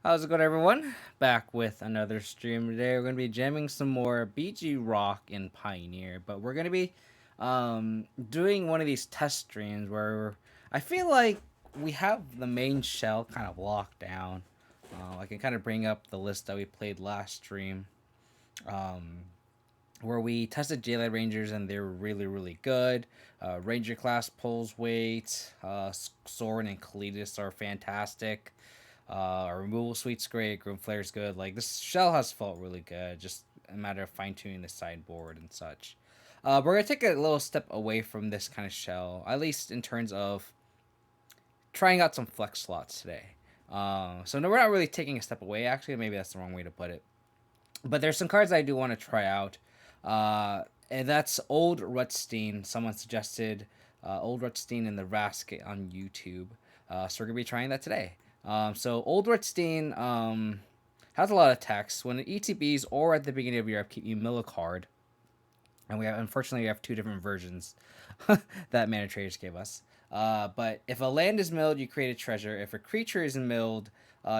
How's it going, everyone? Back with another stream today. We're going to be jamming some more BG Rock in Pioneer, but we're going to be doing one of these test streams where I feel like we have the main shell kind of locked down. I can kind of bring up the list that we played last stream, um, where we tested Jaylight Rangers and they were really, really good. Ranger class pulls weight, Soren and Kalidas are fantastic. Removal suite's great. Groom flare's good. Like this shell has felt really good. Just a matter of fine tuning the sideboard and such. We're gonna take a little step away from this kind of shell, at least in terms of trying out some flex slots today. So no, we're not really taking a step away. Actually, maybe that's the wrong way to put it. But there's some cards I do want to try out. And that's Old Rutstein. Someone suggested Old Rutstein and the Vraska on YouTube. So we're gonna be trying that today. So Old Rutstein has a lot of text. When it ETBs or at the beginning of your upkeep, you mill a card. And unfortunately we have two different versions that Mana Traders gave us. But if a land is milled, you create a treasure. If a creature is milled,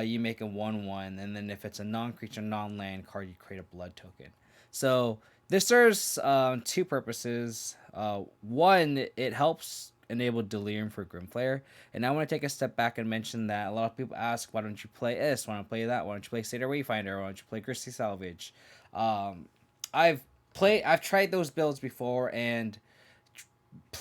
you make a 1/1, and then if it's a non-creature, non-land card, you create a blood token. So this serves two purposes. One, it helps enable Delirium for Grimflayer, and I want to take a step back and mention that a lot of people ask, why don't you play this? Why don't you play that? Why don't you play Seder Wayfinder? Why don't you play Grisly Salvage? Um, I've I've tried those builds before, and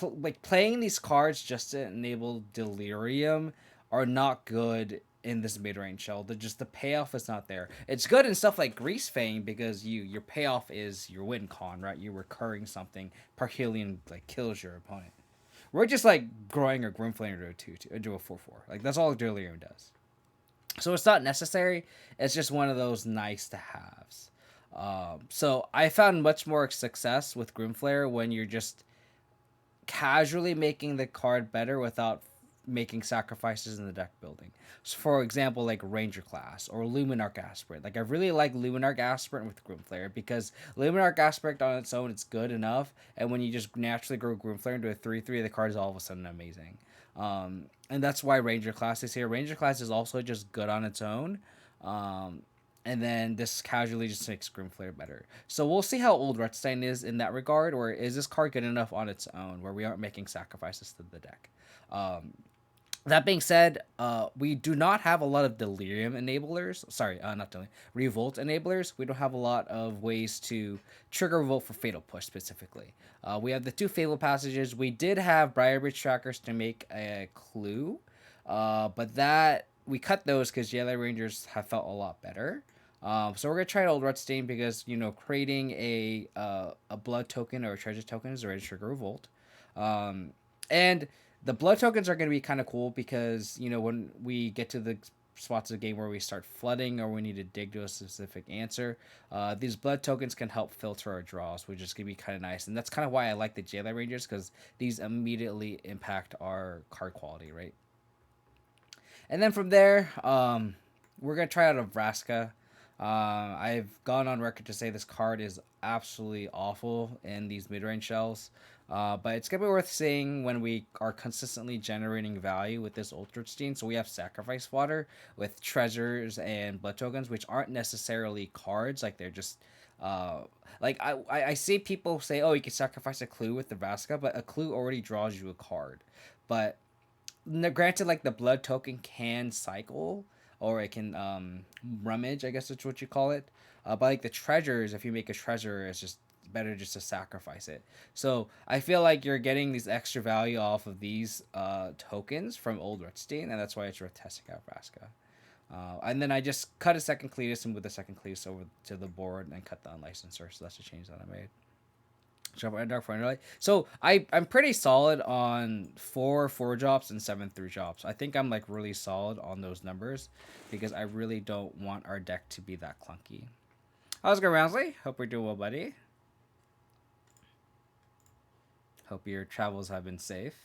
like playing these cards just to enable Delirium are not good in this mid range shell. The payoff is not there. It's good in stuff like Greasefang because your payoff is your win con, right? You're recurring something. Parhelion like kills your opponent. We're just like growing a Grimflame into a 2 into a 4/4. Like that's all Delirium does. So it's not necessary. It's just one of those nice to haves. So I found much more success with Grimflare when you're just casually making the card better without making sacrifices in the deck building. So for example, like Ranger class or Luminarch Aspirant. Like I really like Luminarch Aspirant with Grimflare because Luminarch Aspirant on its own it's good enough, and when you just naturally grow Grimflare into a 3/3, the card is all of a sudden amazing. And that's why Ranger class is here. Ranger class is also just good on its own. Um, and then this casually just makes Grimflare better. So we'll see how Old Rutstein is in that regard, or is this card good enough on its own where we aren't making sacrifices to the deck? Um, that being said, we do not have a lot of Delirium enablers. Sorry, not Delirium. Revolt enablers. We don't have a lot of ways to trigger Revolt for Fatal Push specifically. We have the two Fatal Passages. We did have Briarbridge Trackers to make a clue, but that we cut those because Jedi Rangers have felt a lot better. So we're gonna try Old Rutstein because creating a blood token or a treasure token is already trigger Revolt, and the blood tokens are going to be kind of cool because when we get to the spots of the game where we start flooding or we need to dig to a specific answer, these blood tokens can help filter our draws, which is going to be kind of nice. And that's kind of why I like the Jedi Rangers, because these immediately impact our card quality, right? And then from there, we're going to try out a Vraska. I've gone on record to say this card is absolutely awful in these mid-range shells. But it's gonna be worth seeing when we are consistently generating value with this Ultra-Stein. So we have Sacrifice Fodder with treasures and blood tokens, which aren't necessarily cards. Like they're just like I see people say, oh, you can sacrifice a clue with the Vasca, but a clue already draws you a card. But granted, like the blood token can cycle or it can rummage, I guess that's what you call it. But like the treasures, if you make a treasure, it's just better just to sacrifice it. So I feel like you're getting these extra value off of these tokens from Old Rutstein, and that's why it's worth testing out Vraska. And then I just cut a second Cletus and move the second Cletus over to the board and cut the unlicenser. So that's a change that I made. Dark Friendly. So I'm pretty solid on 4 drops and 7 drops. I think I'm like really solid on those numbers because I really don't want our deck to be that clunky. How's it going, Rounsley? Hope you're doing well, buddy. Hope your travels have been safe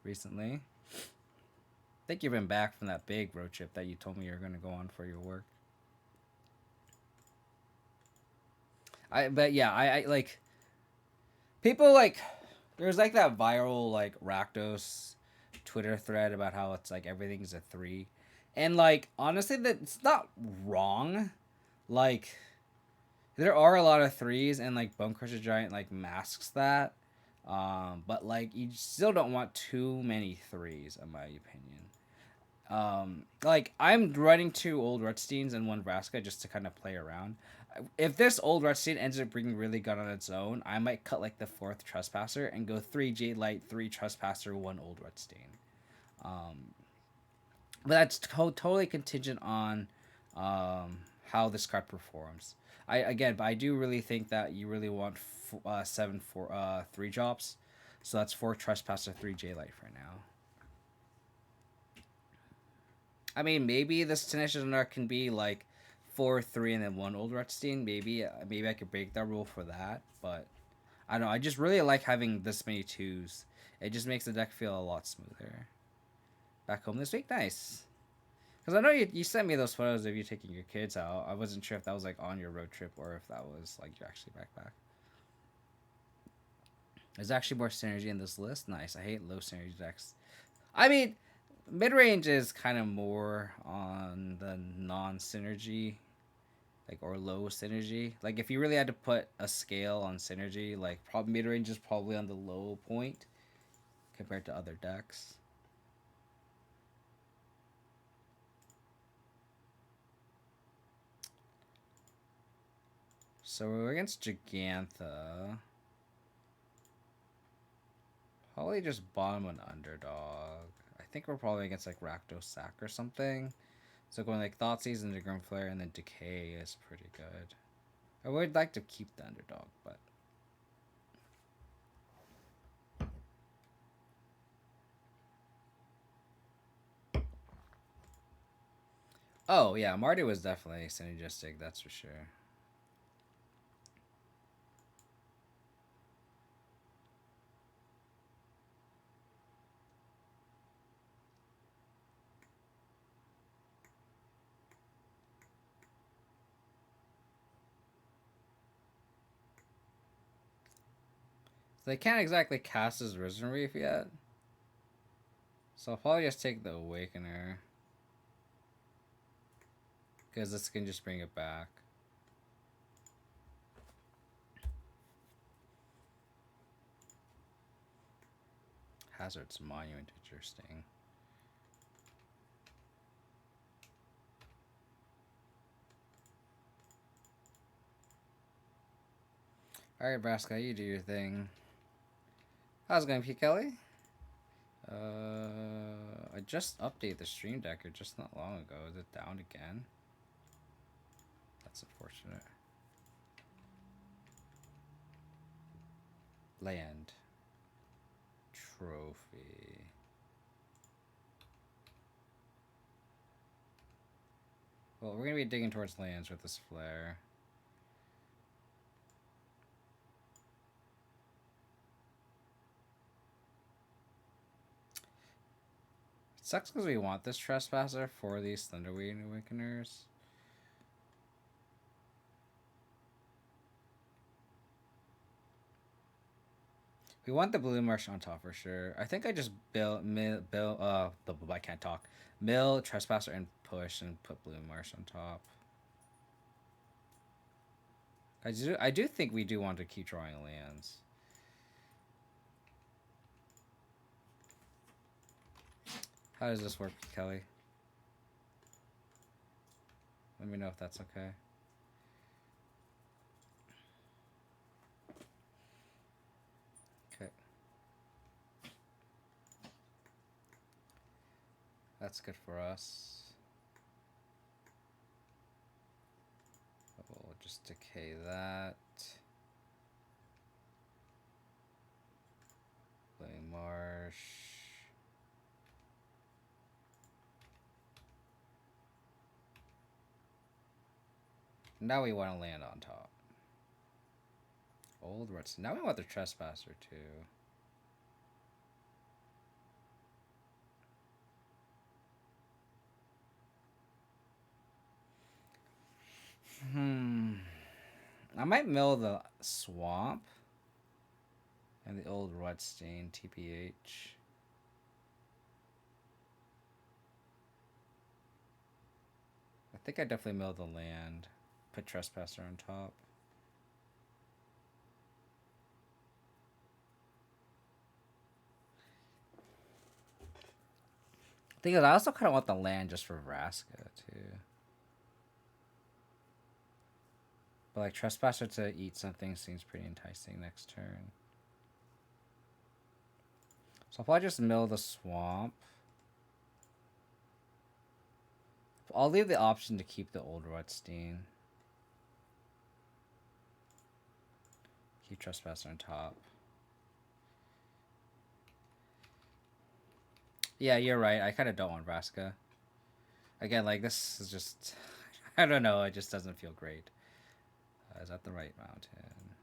recently. I think you've been back from that big road trip that you told me you were going to go on for your work. But yeah, I like people like there's like that viral like Rakdos Twitter thread about how it's like everything's a 3, And like honestly, that it's not wrong. Like there are a lot of threes, and like Bone Crusher Giant like masks that. But like you still don't want too many threes, in my opinion. Like I'm running two Old Rutsteins and one Vraska just to kind of play around. If this Old Rutstein ends up being really good on its own, I might cut like the fourth Trespasser and go three Jade Light, three Trespasser, one Old Rutstein. Um, but that's totally contingent on how this card performs. But I do really think that you really want seven for three drops, so that's four Trespasser, three J Light for now. I mean, maybe this Tenacious Narc can be like four, three, and then one Old Rutstein. Maybe I could break that rule for that. But I don't know. I just really like having this many twos. It just makes the deck feel a lot smoother. Back home this week, nice. Because I know you sent me those photos of you taking your kids out. I wasn't sure if that was like on your road trip or if that was like you're actually back. There's actually more synergy in this list. Nice. I hate low synergy decks. I mean, mid range is kind of more on the non synergy, like or low synergy. Like if you really had to put a scale on synergy, like probably mid range is probably on the low point compared to other decks. So we're against Gigantha. Probably just bottom an underdog. I think we're probably against like Rakdos Sack or something. So going like Thoughtseize into Grim Flare and then Decay is pretty good. I would like to keep the underdog, but oh yeah, Marty was definitely synergistic, that's for sure. So they can't exactly cast his Risen Reef yet. So I'll probably just take the Awakener. Because this can just bring it back. Hazoret's Monument, interesting. Alright, Vraska, you do your thing. How's it going, P. Kelly? I just updated the Stream Decker just not long ago. Is it down again? That's unfortunate. Land. Trophy. Well, we're going to be digging towards lands with this flare. It sucks because we want this Trespasser for these Thunderweed Awakeners. We want the Blue Marsh on top for sure. I think I just I can't talk. Mill, Trespasser, and push and put Blue Marsh on top. I do think we do want to keep drawing lands. How does this work, Kelly? Let me know if that's okay. Okay. That's good for us. We'll just decay that. Blue Marsh. Now we want to land on top. Old Rutstein. Now we want the Trespasser too. I might mill the Swamp and the Old Rutstein, TPH. think I definitely mill the land. Put Trespasser on top. Thing is, I also kind of want the land just for Vraska too. But like Trespasser to eat something seems pretty enticing next turn. So I'll probably just mill the swamp. I'll leave the option to keep the Old Rutstein. Keep Trespasser on top. Yeah, you're right. I kind of don't want Vraska. Again, like, this is just... I don't know. It just doesn't feel great. Is that the right mountain?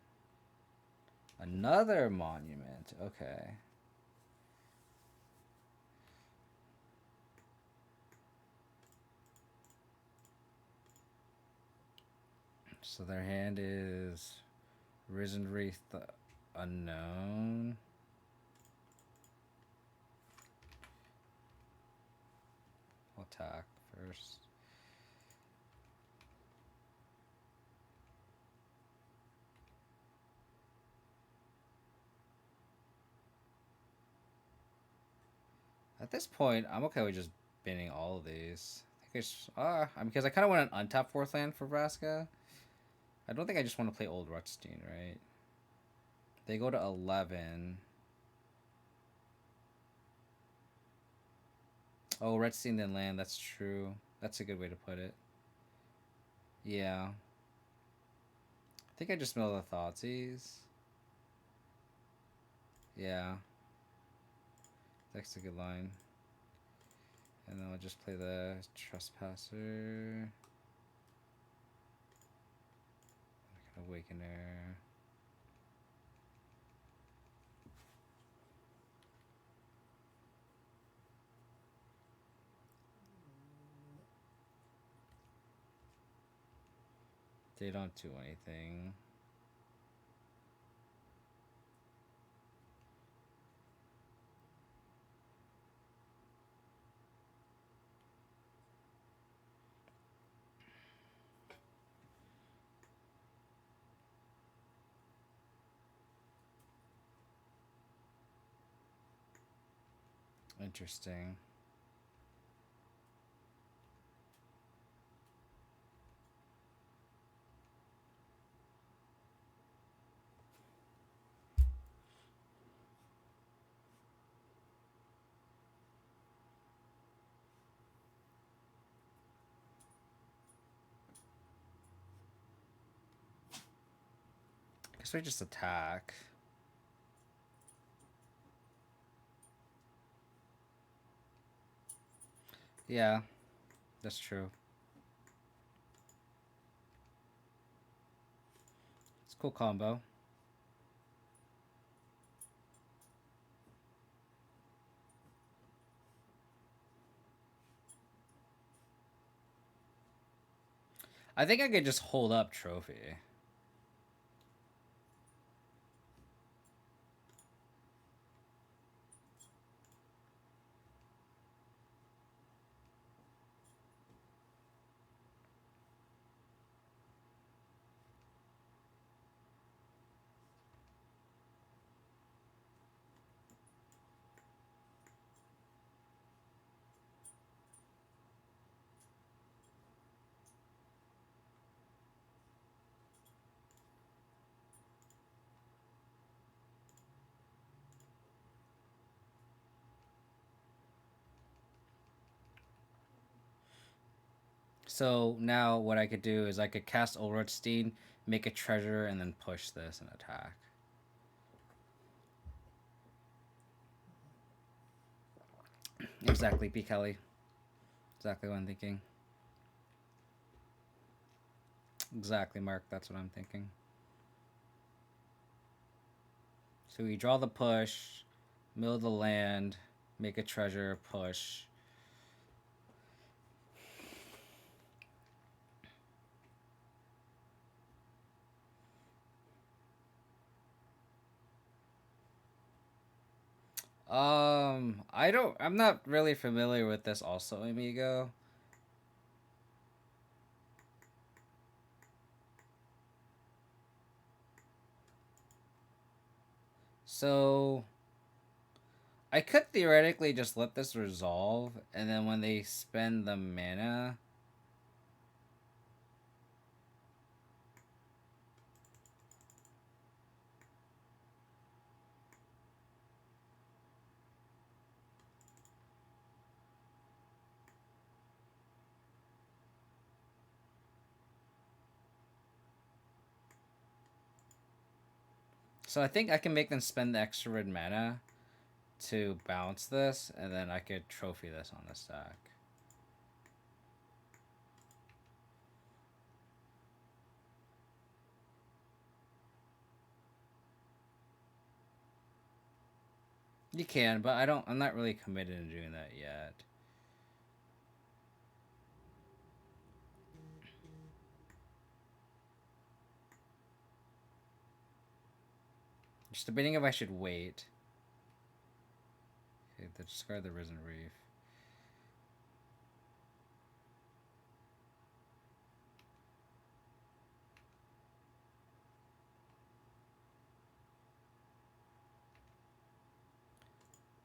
Another monument. Okay. So their hand is Risen Wraith Unknown. I'll attack first. At this point, I'm okay with just binning all of these. I think it's because I kind of want an untapped fourth land for Vraska. I don't think I just want to play Old Rutstein, right? They go to 11. Oh, Rutstein then land. That's true. That's a good way to put it. Yeah. I think I just mill the Thoughtseize. Yeah. That's a good line. And then I'll just play the Trespasser. Awakener. They don't do anything. Interesting. Guess we just attack. Yeah, that's true. It's a cool combo. I think I could just hold up Trophy. So now what I could do is I could cast Old Rutstein, make a treasure, and then push this and attack. Exactly, P. Kelly. Exactly what I'm thinking. Exactly, Mark. That's what I'm thinking. So we draw the push, mill the land, make a treasure, push. I'm not really familiar with this also, Amigo. So I could theoretically just let this resolve, and then when they spend the mana, so I think I can make them spend the extra red mana to bounce this, and then I could trophy this on the stack. You can, but I'm not really committed to doing that yet. Just debating if I should wait. Okay, discard the Risen Reef.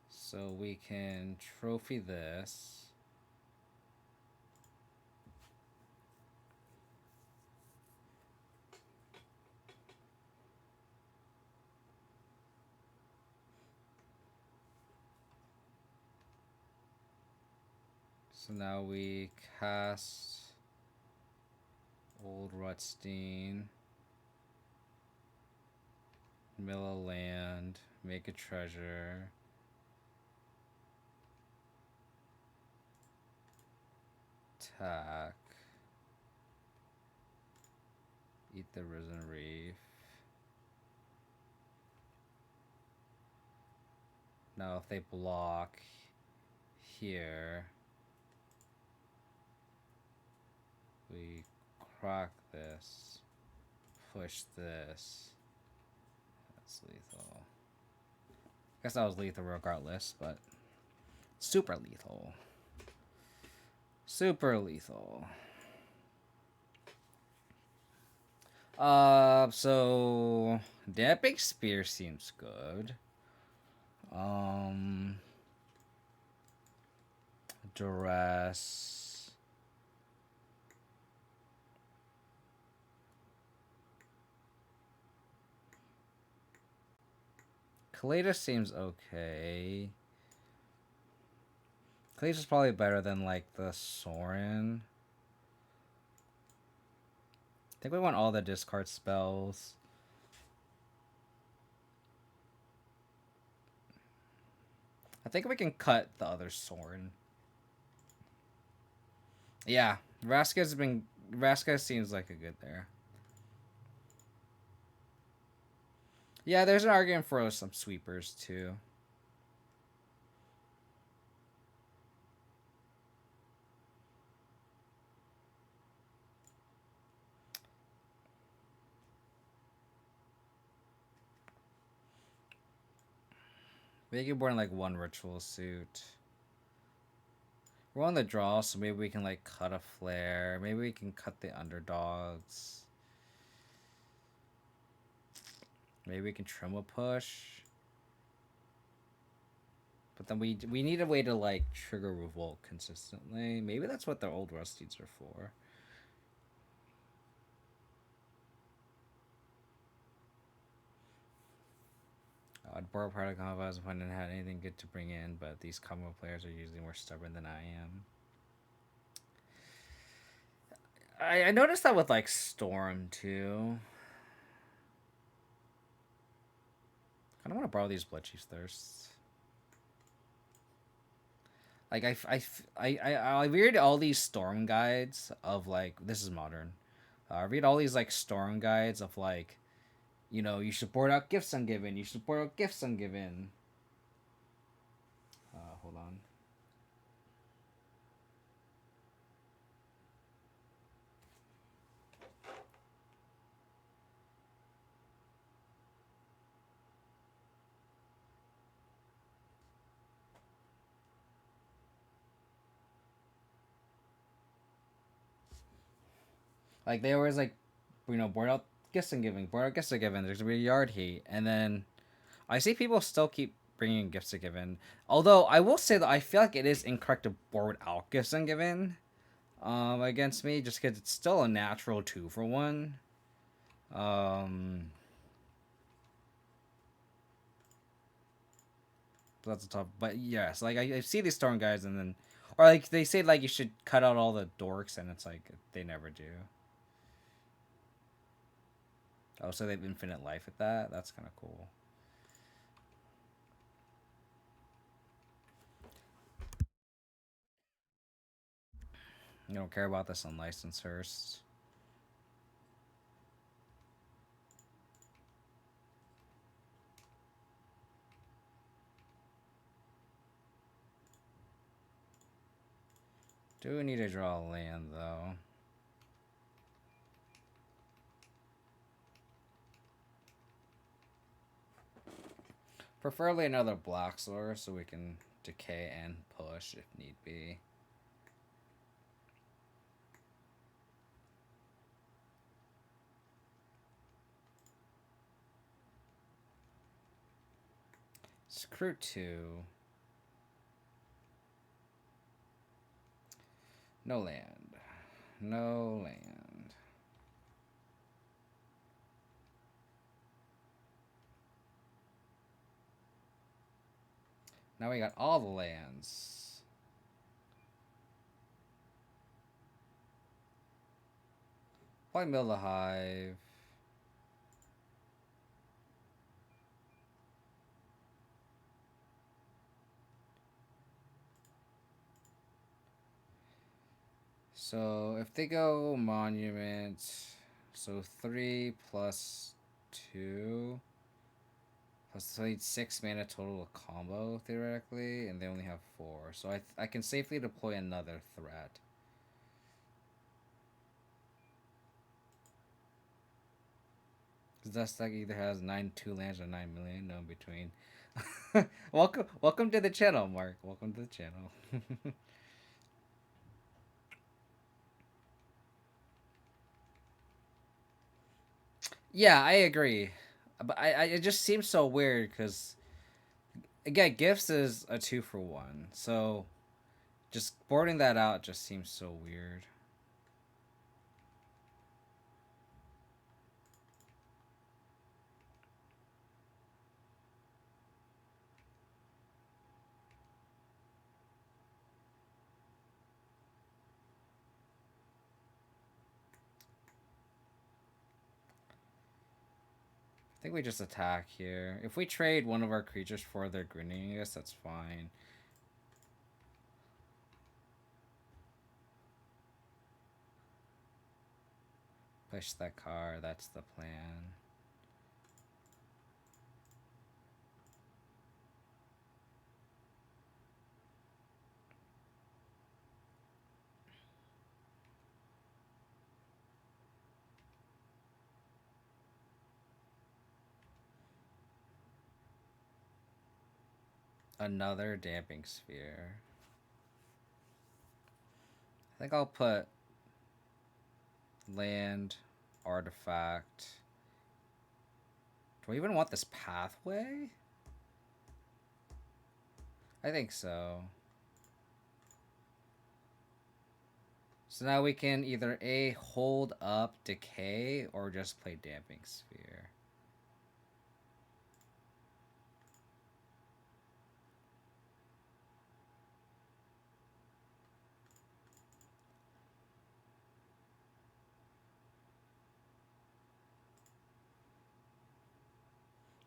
So we can trophy this. So now we cast Old Rutstein, mill a land, make a treasure. Attack. Eat the Risen Reef. Now if they block here, we crack this, push this. That's lethal. I guess that was lethal regardless, but super lethal. Super lethal. So the Epic Spear seems good. Duress. Kaleida seems okay. Kalaida's probably better than like the Sorin. I think we want all the discard spells. I think we can cut the other Sorin. Yeah, Vraska seems like a good there. Yeah, there's an argument for some sweepers too. Make it more than like one ritual suit. We're on the draw, so maybe we can like cut a flare. Maybe we can cut the underdogs. Maybe we can trim a push. But then we need a way to like trigger Revolt consistently. Maybe that's what the Old Rutsteins are for. I'd borrow part of combo as if I didn't have anything good to bring in, but these combo players are usually more stubborn than I am. I noticed that with like Storm too. I don't want to borrow these Bloodchief's Thirsts. Like I read all these Storm guides of like, this is modern. I read all these like Storm guides of like, you know, you should board out Gifts Ungiven. You should board out Gifts Ungiven. Hold on. Like they always like, you know, board out Gifts Ungiven, board out Gifts Ungiven. There's gonna be a Yard Hate, and then I see people still keep bringing gifts to Given. Although I will say that I feel like it is incorrect to board out gifts and Given against me, just because it's still a natural 2-for-1. Um, that's a tough. But yes, like I see these Storm guys, and then or like they say like you should cut out all the dorks, and it's like they never do. Oh, so they have infinite life with that. That's kind of cool. You don't care about this unlicensed first. Do we need to draw land though? Preferably another black source so we can decay and push if need be. Screw 2. No land. No land. Now we got all the lands. Probably mill the hive. So if they go monument, so 3 plus 2 plus so they need 6 mana total to combo theoretically, and they only have 4. So I can safely deploy another threat. Because that's deck either has 9 2 lands or 9 million, no in between. Welcome to the channel, Mark. Welcome to the channel. Yeah, I agree. But it just seems so weird because again, gifts is a 2-for-1, so just boarding that out just seems so weird. I think we just attack here. If we trade one of our creatures for their grinning, I guess that's fine. Push that card, that's the plan. Another damping sphere. I think I'll put land, artifact. Do I even want this pathway? I think so. So now we can either A, hold up decay, or just play damping sphere.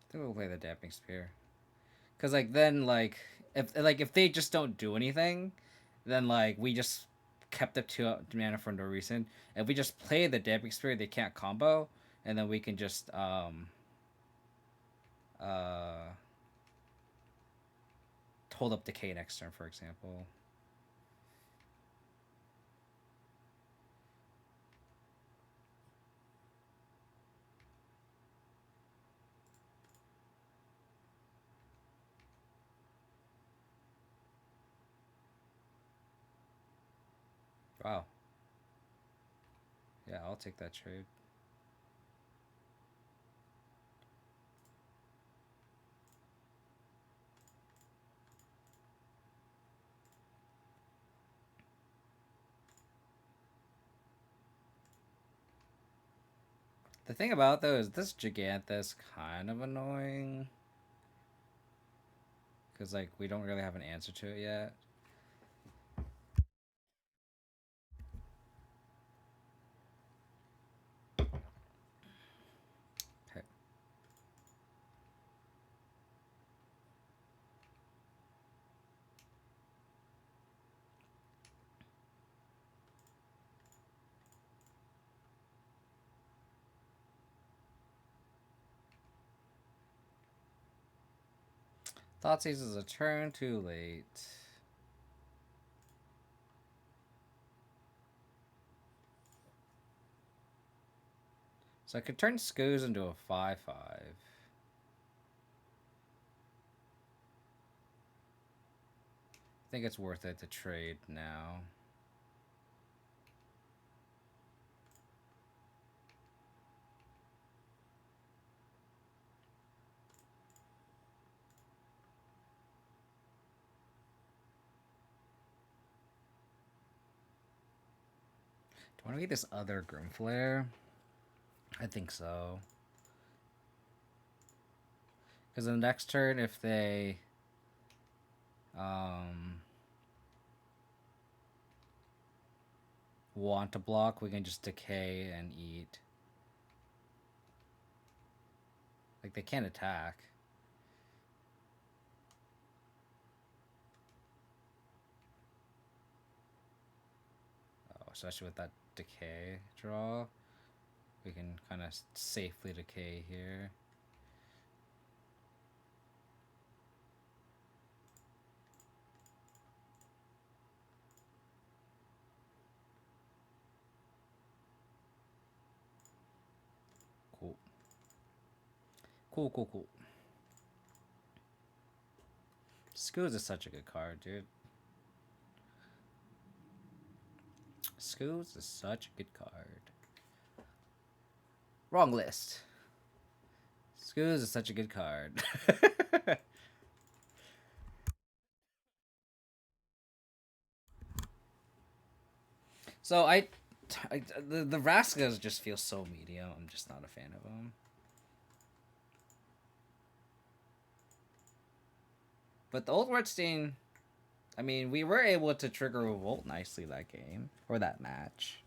I think we'll play the damping sphere. Cause like then if they just don't do anything, then like we just kept up to mana for no reason. If we just play the damping sphere, they can't combo, and then we can just uh hold up decay next turn, for example. Wow. Yeah, I'll take that trade. The thing about though is this Giganthus kind of annoying. Because like we don't really have an answer to it yet. Okay. Thoughtseize is a turn too late. So I could turn Skoos into a 5/5. I think it's worth it to trade now. Do I want to get this other Grimflare? I think so. Because the next turn, if they want to block, we can just decay and eat. Like, they can't attack. Oh, especially with that decay draw. We can kind of safely decay here. Cool. Cool. Skoos is such a good card, dude. Skoos is such a good card. Wrong list. Skoos is such a good card. So the Vraskas just feel so medium. I'm just not a fan of them. But the Old Rutstein, I mean, we were able to trigger Revolt nicely that game or that match.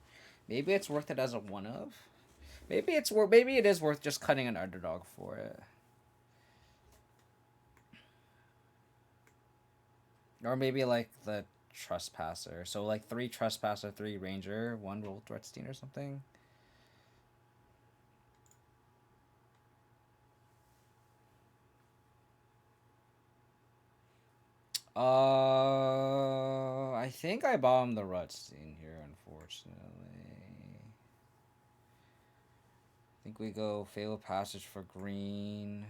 Maybe it's worth it as a one of. Maybe it is worth just cutting an underdog for it. Or maybe like the Trespasser. So like 3 Trespasser, 3 Ranger, 1 Old Rutstein or something. I think I bombed the Rutstein here, unfortunately. I think we go Fatal Passage for green.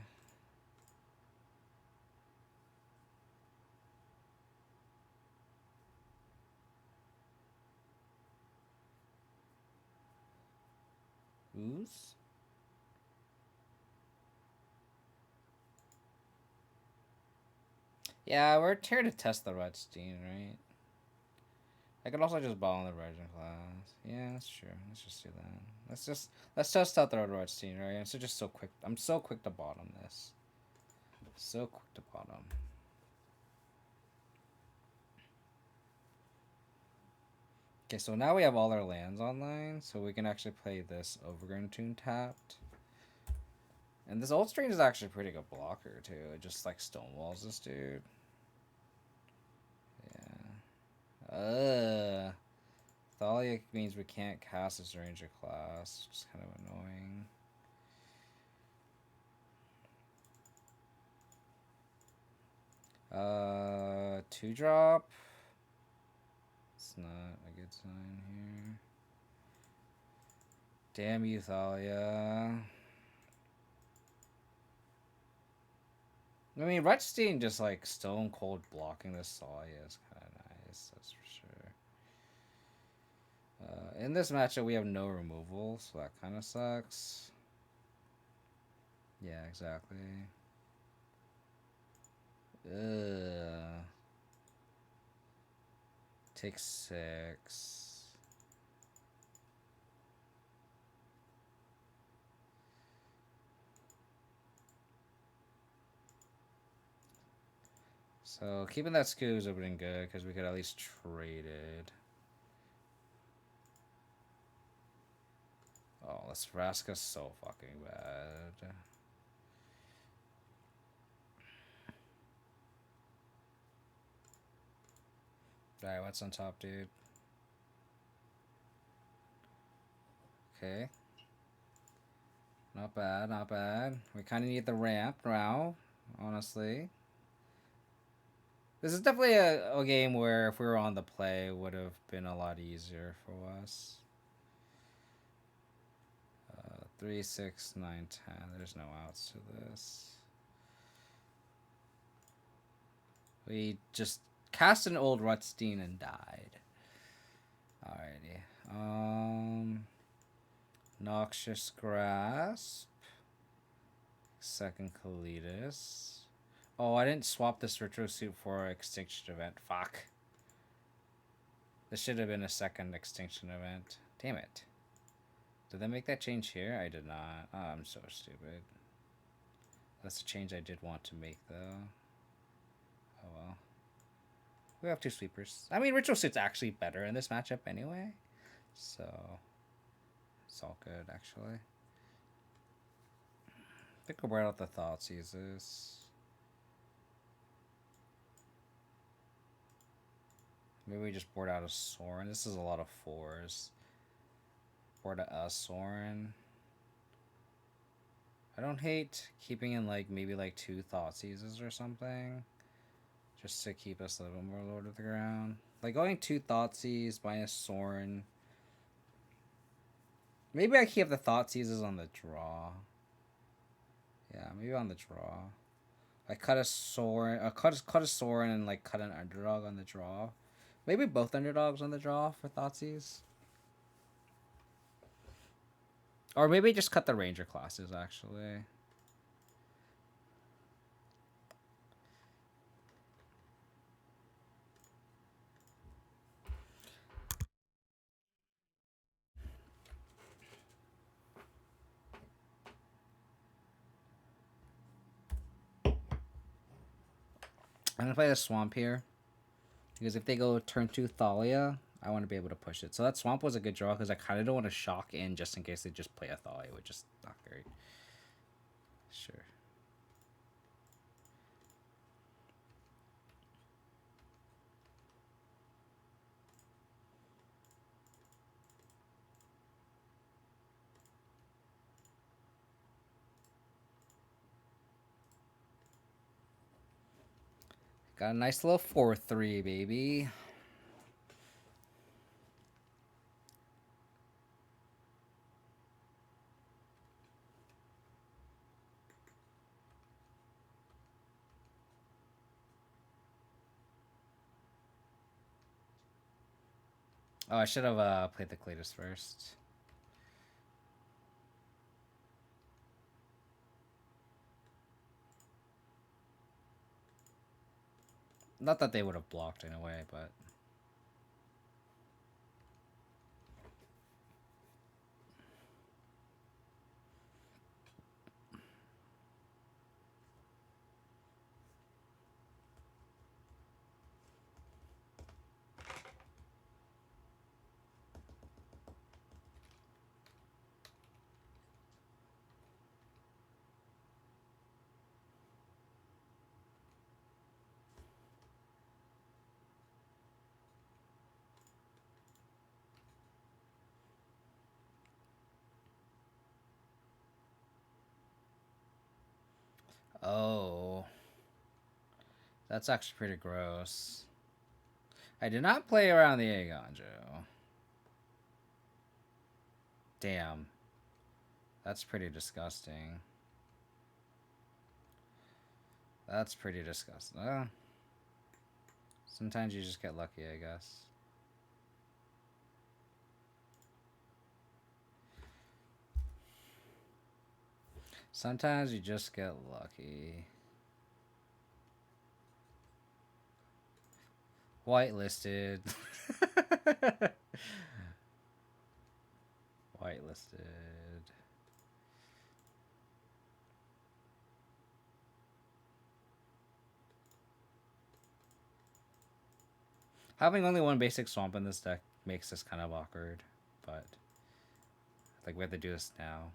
Ooze? Yeah, we're here to test the Rutstein, right? I could also just ball in the Virgin class. Yeah, that's true. Let's just do that. Let's test out the Rutstein, right? I'm so quick. I'm so quick to bottom this. So quick to bottom. Okay, so now we have all our lands online, so we can actually play this Overgrown Tune tapped. And this Old Strange is actually a pretty good blocker, too. It just, like, stonewalls this dude. Yeah. Thalia means we can't cast this Ranger class, which is kind of annoying. Two drop. It's not a good sign here. Damn you, Thalia. I mean, Rutstein just like stone cold blocking this Thalia is kind of nice, that's for sure. In this matchup, we have no removal, so that kind of sucks. Yeah, exactly. Ugh. Take 6. So keeping that Scooz would have been good because we could at least trade it. Oh, this Vraska's so fucking bad. Alright, what's on top, dude? Okay. Not bad, not bad. We kind of need the ramp now, honestly. This is definitely a game where if we were on the play, it would have been a lot easier for us. 3, 6, 9, 10. There's no outs to this. We just cast an Old Rutstein and died. Alrighty. Noxious Grasp. Second Kalitas. Oh, I didn't swap this Retro Suit for Extinction Event. Fuck. This should have been a second Extinction Event. Damn it. Did they make that change here? I did not. Oh, I'm so stupid. That's a change I did want to make, though. Oh, well. We have 2 sweepers. I mean, Ritual Suit's actually better in this matchup anyway. So, it's all good, actually. I think I'll wear out the Thoughtseizes. Maybe we just board out a Sorin. This is a lot of 4s. Board a Sorin. I don't hate keeping in like maybe like 2 Thoughtseizes or something. Just to keep us a little more low to the ground. Like going 2 Thoughtseize, buying a Sorin. Maybe I keep the Thoughtseizes on the draw. Yeah, maybe on the draw. I cut a Sorin, cut a Sorin and like cut an underdog on the draw. Maybe both underdogs on the draw for Thoughtseize. Or maybe just cut the Ranger classes, actually. I'm going to play the Swamp here. Because if they go turn 2 Thalia, I want to be able to push it. So that Swamp was a good draw because I kind of don't want to shock in just in case they just play a Thalia, which is not great. Sure. Got a nice little 4-3, baby. Oh, I should have played the Cletus first. Not that they would have blocked in a way, but... Oh. That's actually pretty gross. I did not play around the Agonjo. Damn. That's pretty disgusting. That's pretty disgusting. Sometimes you just get lucky, I guess. Sometimes you just get lucky. Whitelisted. Whitelisted. Having only one basic swamp in this deck makes this kind of awkward, but I think we have to do this now.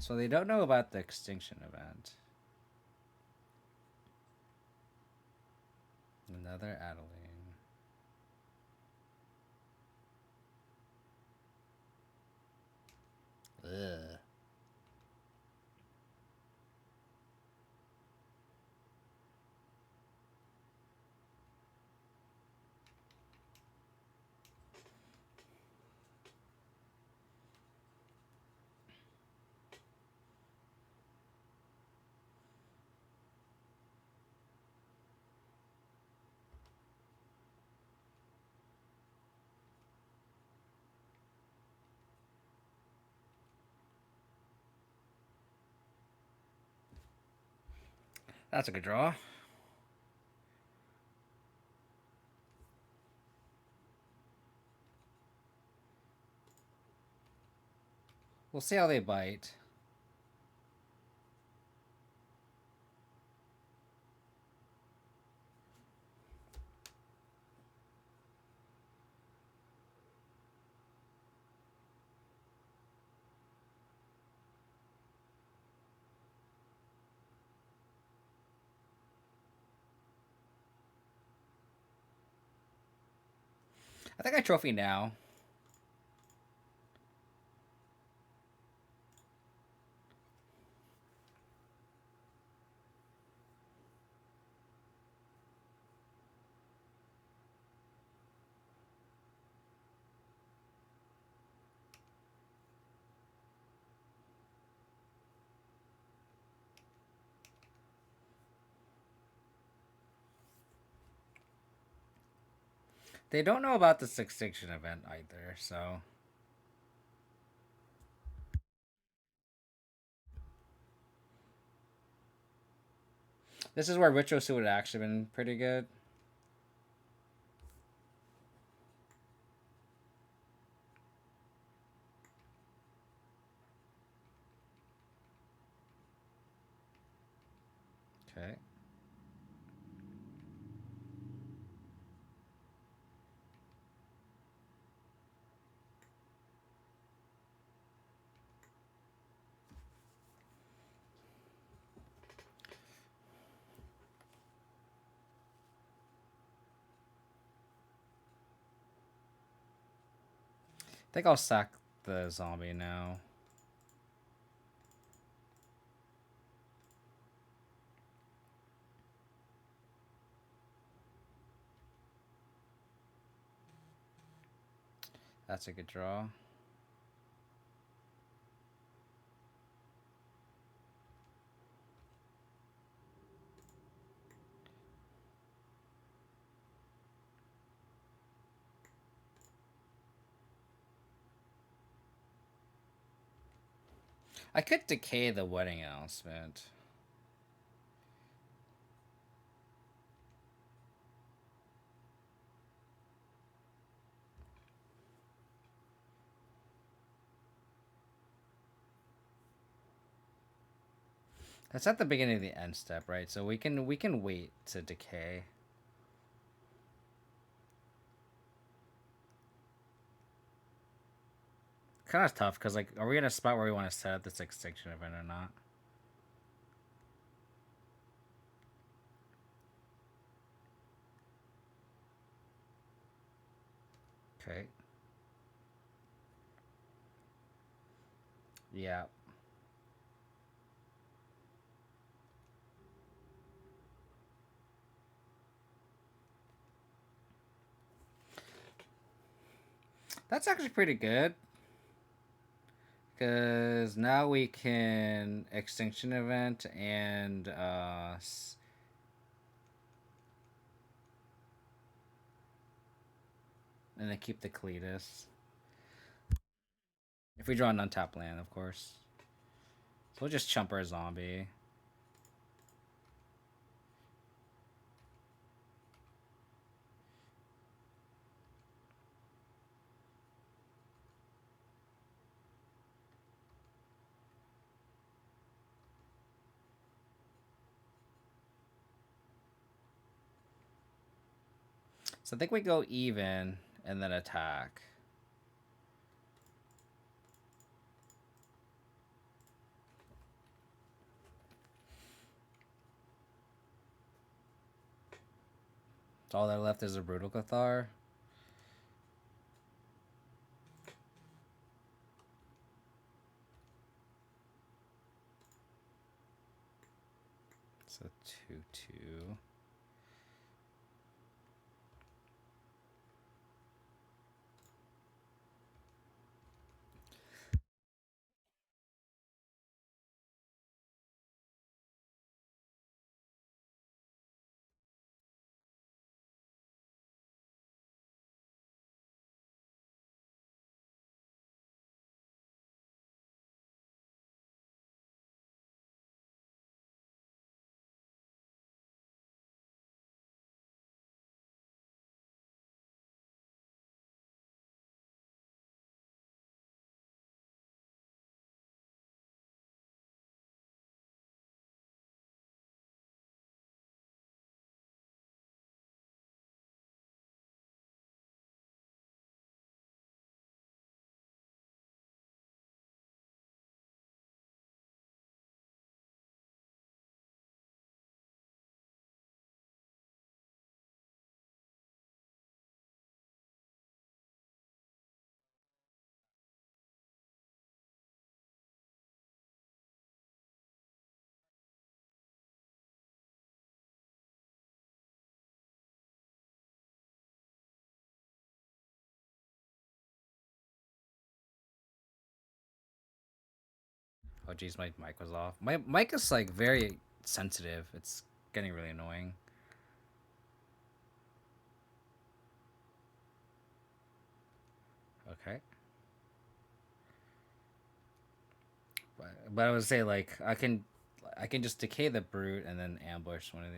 So they don't know about the extinction event. Another Adeline. Ugh. That's a good draw. We'll see how they bite. I think I trophy now. They don't know about this extinction event either, so. This is where Ritual Suit would have actually been pretty good. Okay. I think I'll sack the zombie now. That's a good draw. I could decay the wedding announcement. That's at the beginning of the end step, right? So we can wait to decay. Kind of tough because like, are we in a spot where we want to set up this extinction event or not? Okay. Yeah. That's actually pretty good. Because now we can extinction event and then keep the Cletus. If we draw an untapped land, of course. So we'll just chump our zombie. So I think we go even and then attack. So all that left is a Brutal Cathar. So 2/2. Oh geez, my mic was off. My mic is like very sensitive. It's getting really annoying. Okay. But I would say like I can just decay the brute and then ambush one of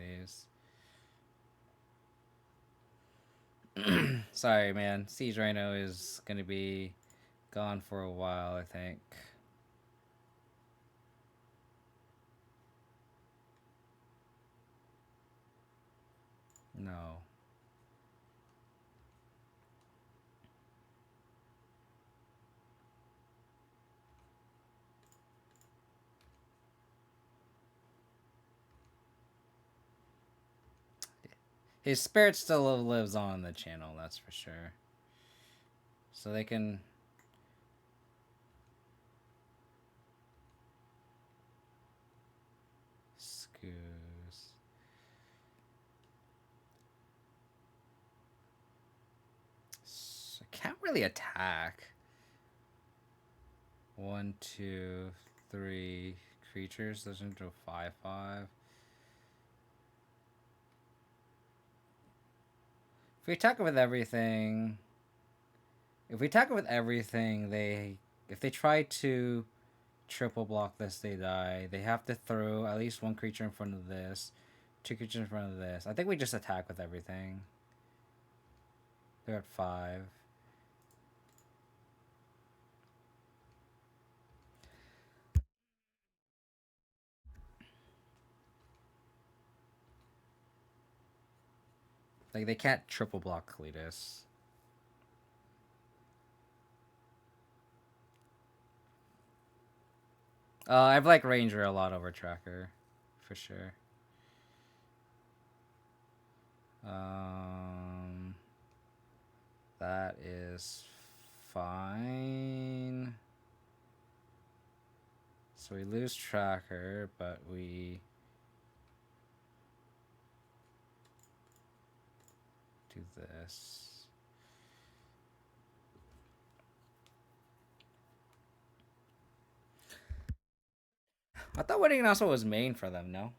these. Sorry, man. Siege Rhino is gonna be gone for a while, I think. No. His spirit still lives on the channel, that's for sure. So they can. Scoos. I can't really attack. 1, 2, 3 creatures. Those into a 5/5. If we attack it with everything, if they try to triple block this, they die. They have to throw at least one creature in front of this, two creatures in front of this. I think we just attack with everything. They're at 5. Like they can't triple block Cletus. I've like Ranger a lot over Tracker, for sure. Um, that is fine. So we lose Tracker, but we do this. I thought Wedding also was main for them, no?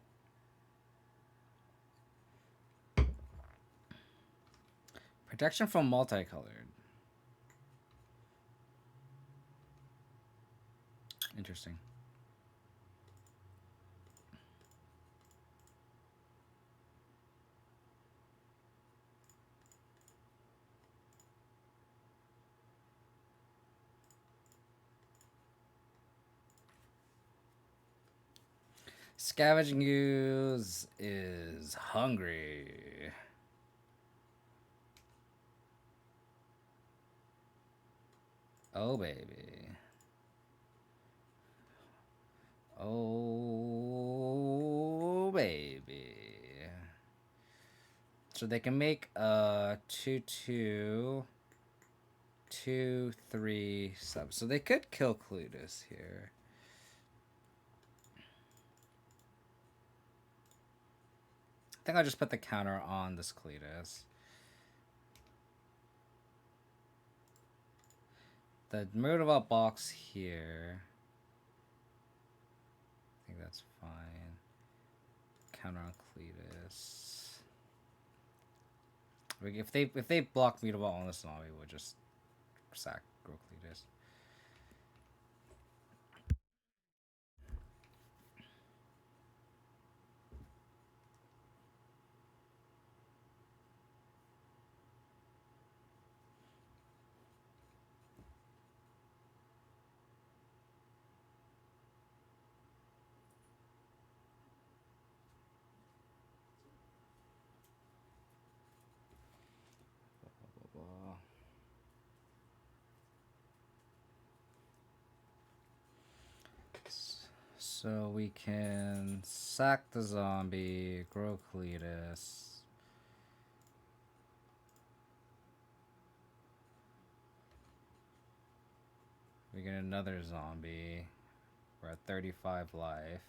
Protection from multicolored. Interesting. Scavenging Ooze is hungry. Oh, baby. Oh, baby. So they can make a 2/2, 2/3 sub. So they could kill Clutus here. I think I'll just put the counter on this Cletus. The Murdervault box here. I think that's fine. Counter on Cletus. If they block Mutavault on this zombie, we'll just sack Cletus. So we can sack the zombie, grow Cletus. We get another zombie. We're at 35 life.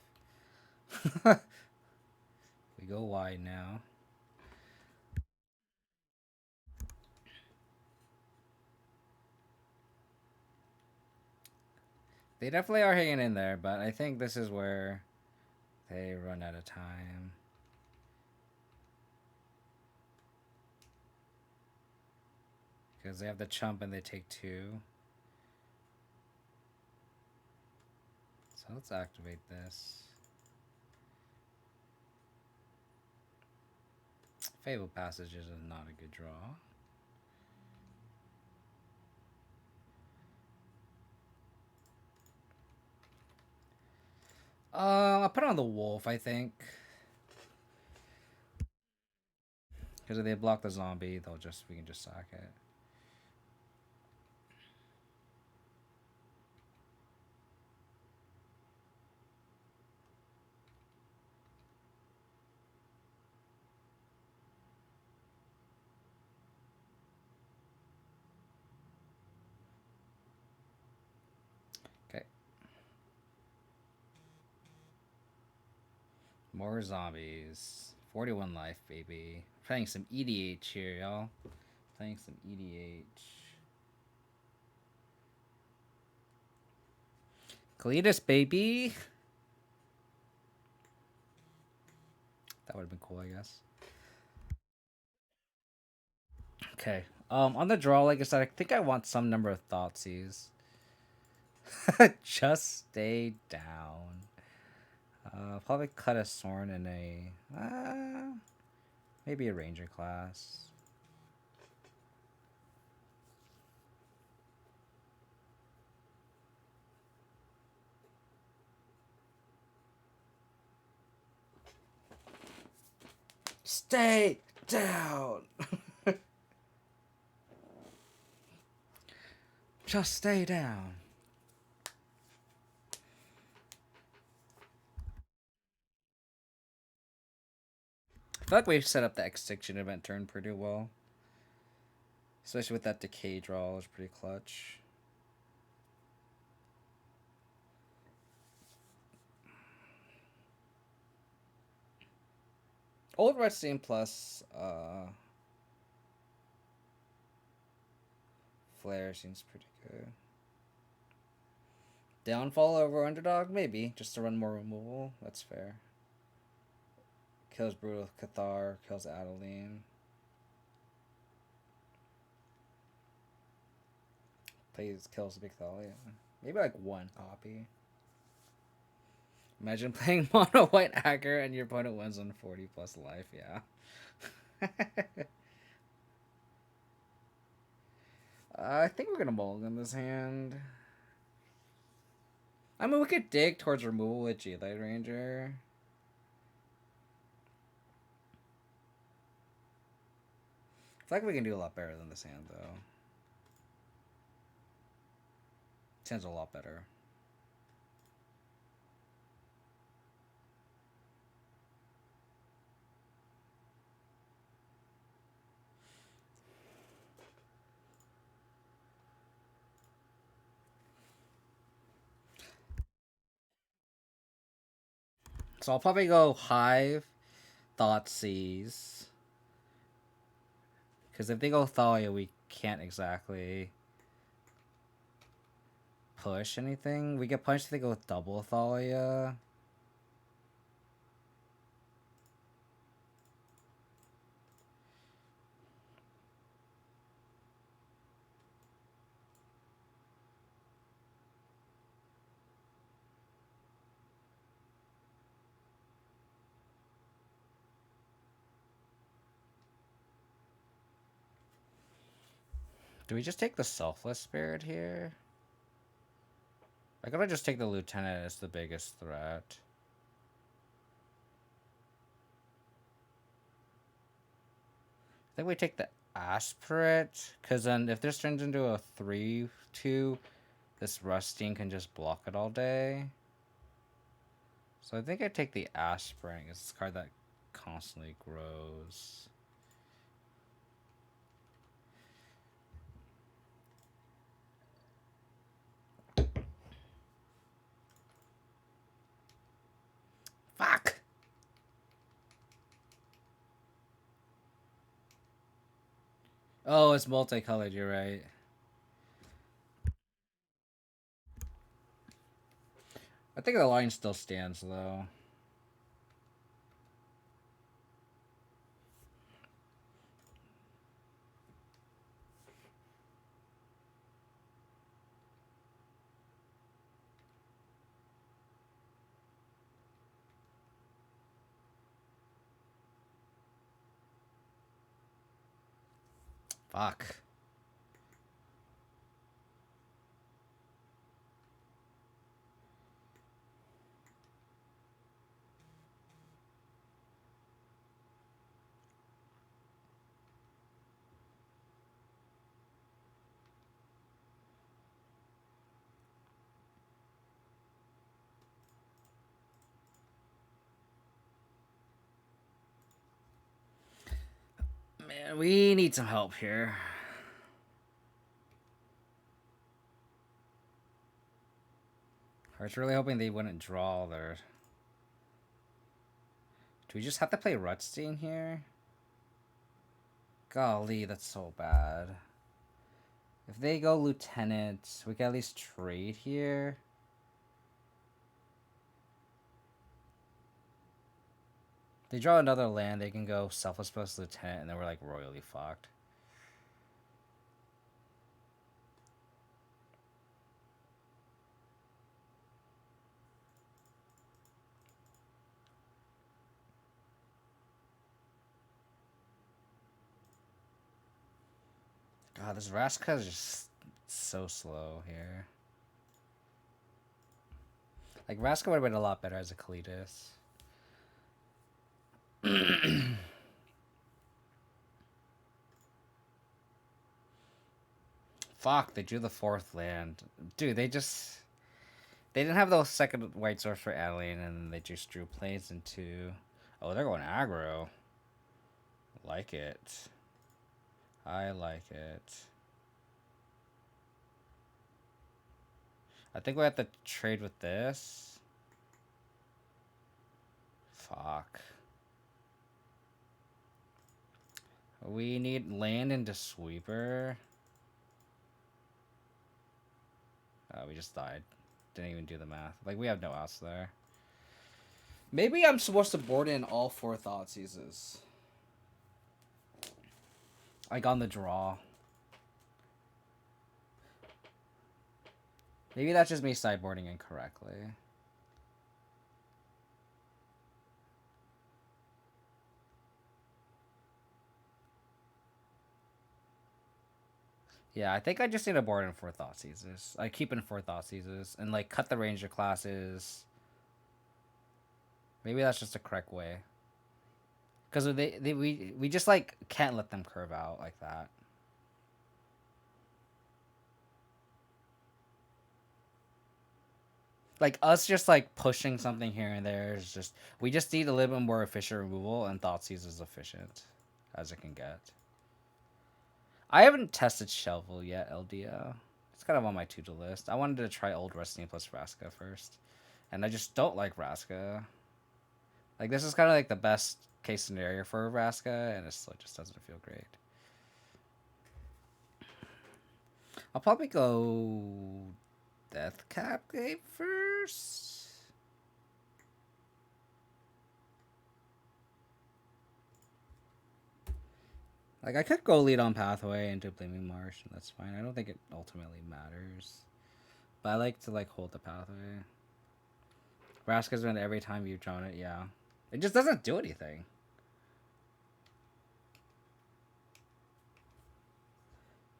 We go wide now. They definitely are hanging in there, but I think this is where they run out of time. Because they have the chump and they take 2. So let's activate this. Fable Passages is not a good draw. I'll put on the wolf, I think. Because if they block the zombie, we can just sack it. Okay. More zombies. 41 life, baby. Playing some EDH here, y'all. Playing some EDH. Cletus, baby. That would have been cool, I guess. Okay. On the draw, like I said, I think I want some number of Thoughtseize. Just stay down. Probably cut a Sorn in a maybe a Ranger class. Stay down. Just stay down. I feel like we've set up the Extinction event turn pretty well. Especially with that Decay draw, it's pretty clutch. Old Rutstein plus Flare seems pretty good. Downfall over Underdog? Maybe. Just to run more removal. That's fair. Kills Brutal Cathar, kills Adeline. Kills Big Thalia. Maybe like 1 copy. Imagine playing mono white hacker and your opponent wins on 40 plus life, yeah. I think we're gonna mulligan this hand. I mean, we could dig towards removal with G-Light Ranger. I feel like we can do a lot better than this hand, though. Sounds a lot better. So I'll probably go Hive, Thoughtseize. Because if they go Thalia, we can't exactly push anything. We get punched if they go with double Thalia. Do we just take the Selfless Spirit here? I gotta just take the Lieutenant as the biggest threat. I think we take the Aspirate, because then if this turns into a 3-2, this Rutstein can just block it all day. So I think I take the Aspirate. It's this card that constantly grows. Fuck! Oh, it's multicolored, you're right. I think the line still stands, though. Fuck. Man, we need some help here. I was really hoping they wouldn't draw their... Do we just have to play Rutstein here? Golly, that's so bad. If they go Lieutenant, we can at least trade here. If they draw another land, they can go Selfless Post Lieutenant, and then we're like royally fucked. God, this Vraska is just so slow here. Like, Vraska would have been a lot better as a Kalidas. Fuck, they drew the fourth land. Dude, they just... They didn't have those second white source for Adeline, and they just drew planes into... Oh, they're going aggro. Like it. I like it. I think we have to trade with this. Fuck. We need land into Sweeper. Oh, we just died. Didn't even do the math. Like, we have no outs there. Maybe I'm supposed to board in all 4 Thoughtseizes. Like, on the draw. Maybe that's just me sideboarding incorrectly. Yeah, I think I just need to board in 4 Thoughtseizes. I keep in 4 Thoughtseizes and like cut the ranger classes. Maybe that's just the correct way. Because we just like can't let them curve out like that. Like us just like pushing something here and there is just we just need a little bit more efficient removal, and Thoughtseize is efficient as it can get. I haven't tested Shovel yet, LDO. It's kind of on my to-do list. I wanted to try Old Rutstein plus Vraska first, and I just don't like Vraska. Like this is kind of like the best case scenario for Vraska, and it still just doesn't feel great. I'll probably go Death Cap Gate first. Like I could go lead on Pathway into Blooming Marsh, and that's fine. I don't think it ultimately matters, but I like to like hold the Pathway. Vraska's been every time you've drawn it, yeah. It just doesn't do anything.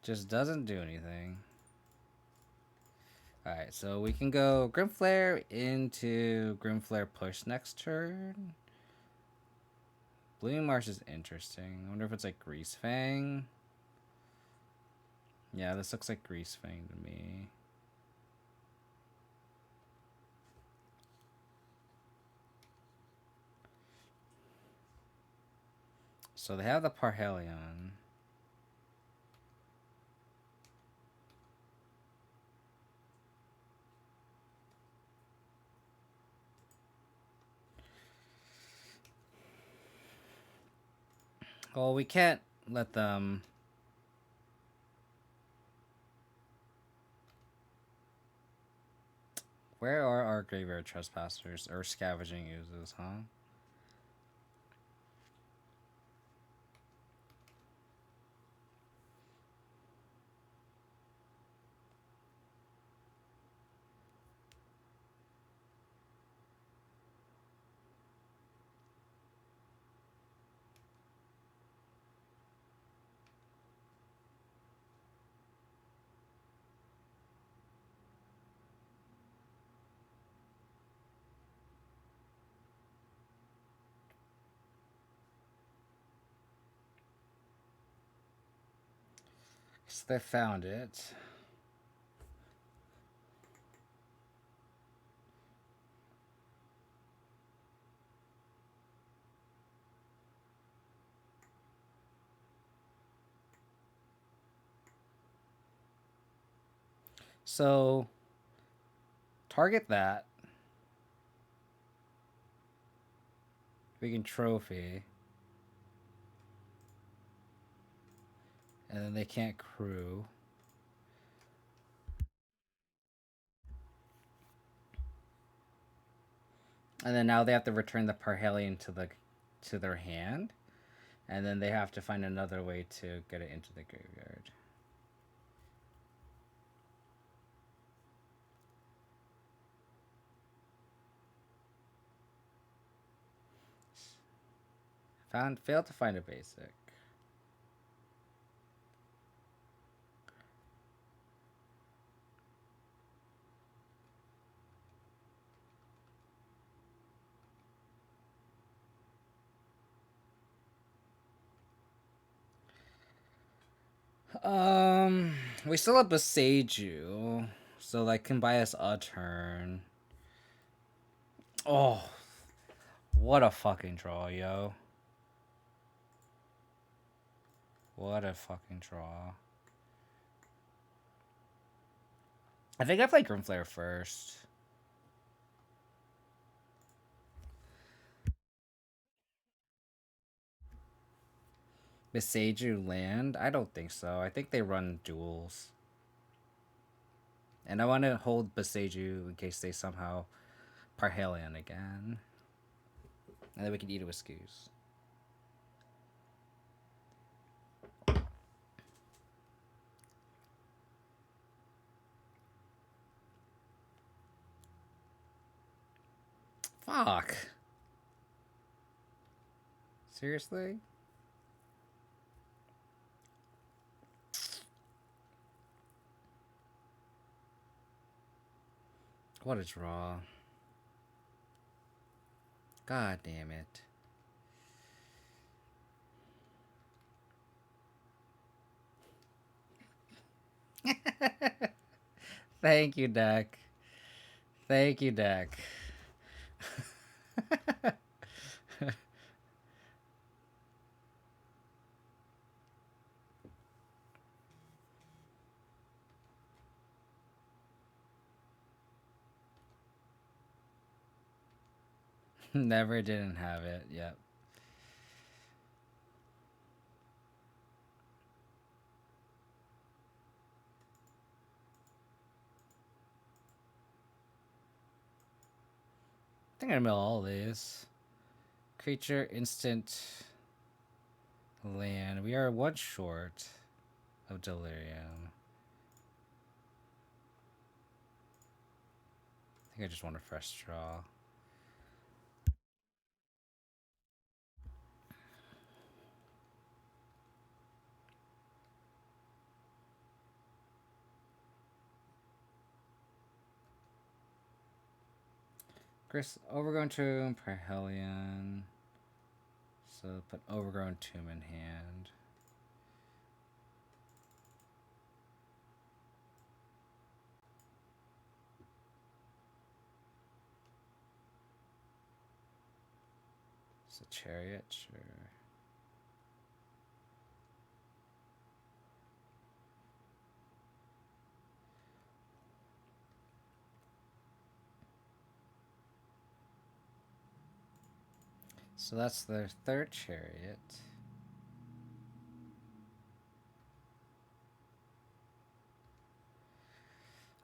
Just doesn't do anything. Alright, so we can go Grimflare into Grimflare push next turn. Blooming Marsh is interesting. I wonder if it's like Greasefang. Yeah, this looks like Greasefang to me. So they have the Parhelion. Well, we can't let them. Where are our graveyard trespassers or scavenging oozes, huh? So they found it. So target that. We can trophy. And then they can't crew. And then now they have to return the Parhelion to their hand. And then they have to find another way to get it into the graveyard. Failed to find a basic. We still have Beseiju, so like can buy us a turn. Oh, what a fucking draw, yo! What a fucking draw. I think I play Grimflare first. Beseiju land? I don't think so. I think they run duels. And I want to hold Beseiju in case they somehow Parhelion again. And then we can eat it with Scoos. Fuck. Seriously? What a draw. God damn it. Thank you, deck. Thank you, deck. Never didn't have it. Yep. I think I mill all these. Creature, instant, land. We are one short of delirium. I think I just want a fresh draw. Chris, Overgrown Tomb, Perhelion. So put Overgrown Tomb in hand. It's a Chariot, sure. So that's their third Chariot.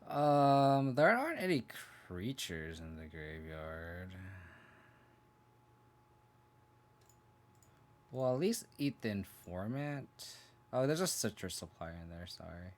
There aren't any creatures in the graveyard. Well, at least eat the Informant. Oh, there's a citrus supply in there, sorry.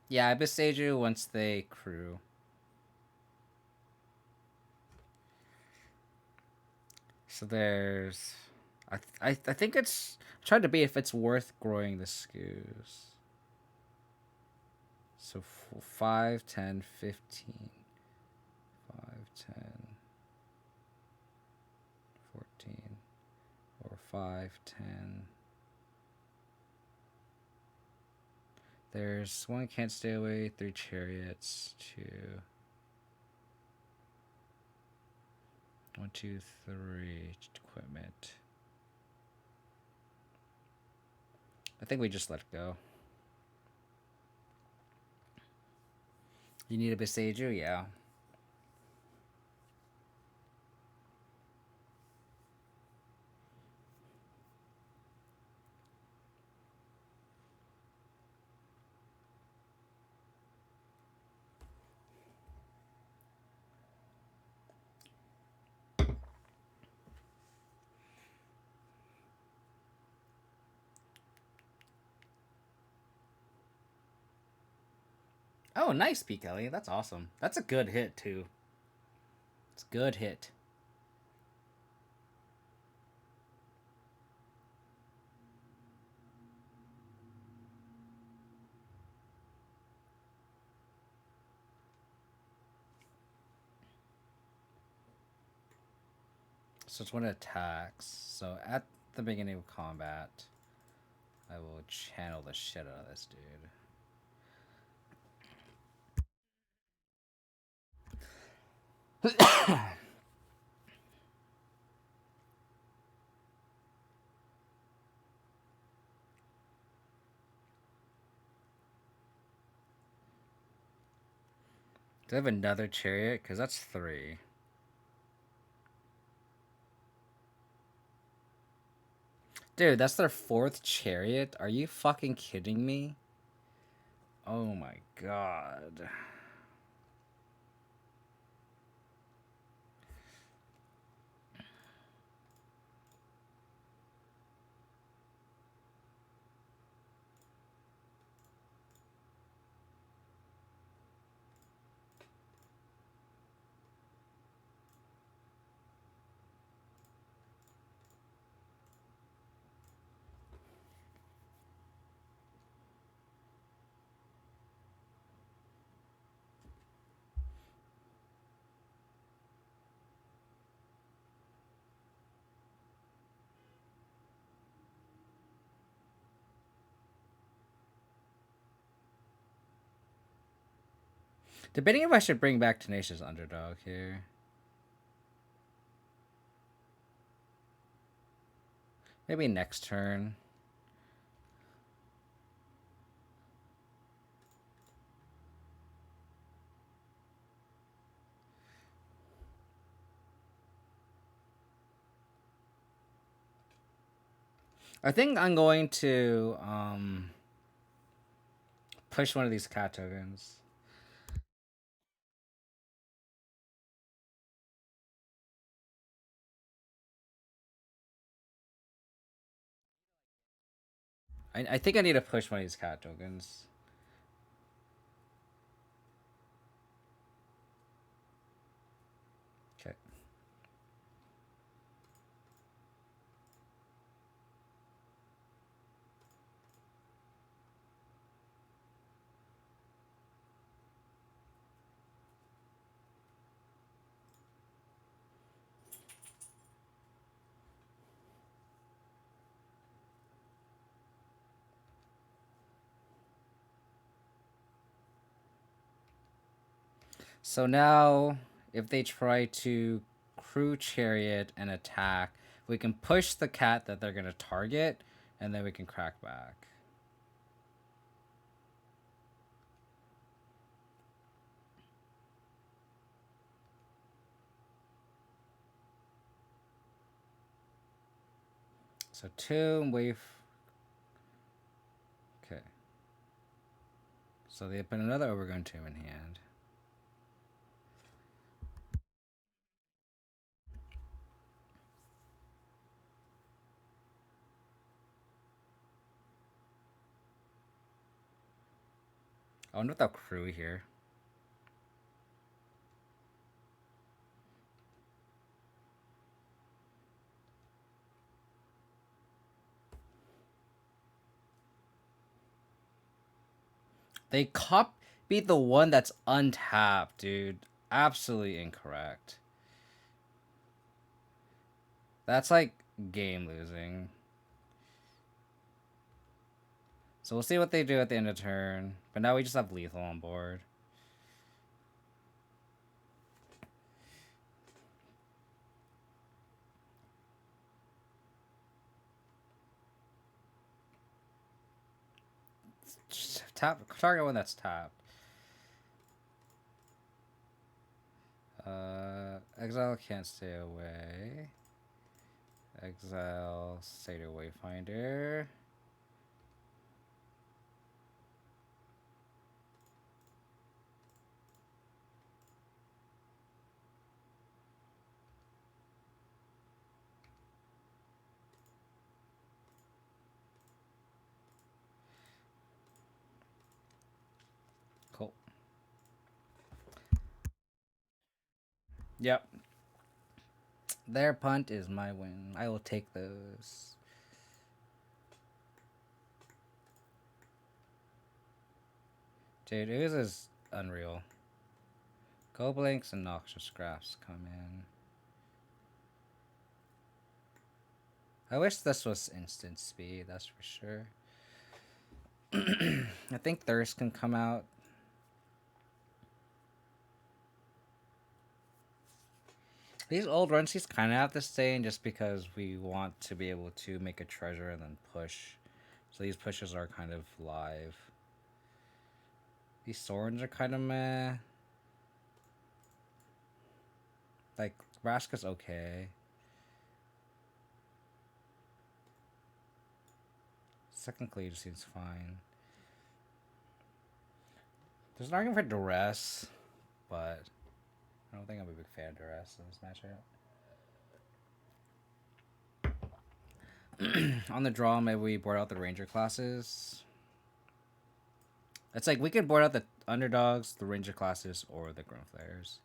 Yeah, I besage you once they crew. So there's... I think it's... I'm trying to be if it's worth growing the skews. So 5, 10, 15. 5, 10, 14. Or 5, 10. There's one can't stay away, 3 chariots, 2. 1, 2, 3 equipment. I think we just let it go. You need a Beseiju? Yeah. Oh, nice, P. Kelly. That's awesome. That's a good hit, too. It's a good hit. So it's when it attacks. So at the beginning of combat, I will channel the shit out of this dude. Do I have another chariot? Because that's 3. Dude, that's their 4th chariot? Are you fucking kidding me? Oh my god. Debating if I should bring back Tenacious Underdog here. Maybe next turn. I think I'm going to push one of these cat tokens. I think I need to push one of these cat tokens. Okay. So now, if they try to crew chariot and attack, we can push the cat that they're going to target, and then we can crack back. So 2 wave. Okay. So they put another Overgrown Tomb in hand. I wonder if they'll crew here. They copied the one that's untapped, dude. Absolutely incorrect. That's like game losing. So we'll see what they do at the end of turn. But now we just have lethal on board. Tap target one that's tapped. Exile can't stay away. Exile Satyr Wayfinder. Cool. Yep. Their punt is my win. I will take those. Dude, Ooze is unreal. Goblinks and Noxious Scraps come in. I wish this was instant speed, that's for sure. I think Thirst can come out. These old runs, he's kind of have to stay in just because we want to be able to make a treasure and then push. So these pushes are kind of live. These swords are kind of meh. Like, Vraska's okay. Second Cleave seems fine. There's an argument for Duress, but I don't think I'm a big fan of Duress in this matchup. On the draw, maybe we board out the Ranger classes. It's like we could board out the Underdogs, the Ranger classes, or the Grown Flares.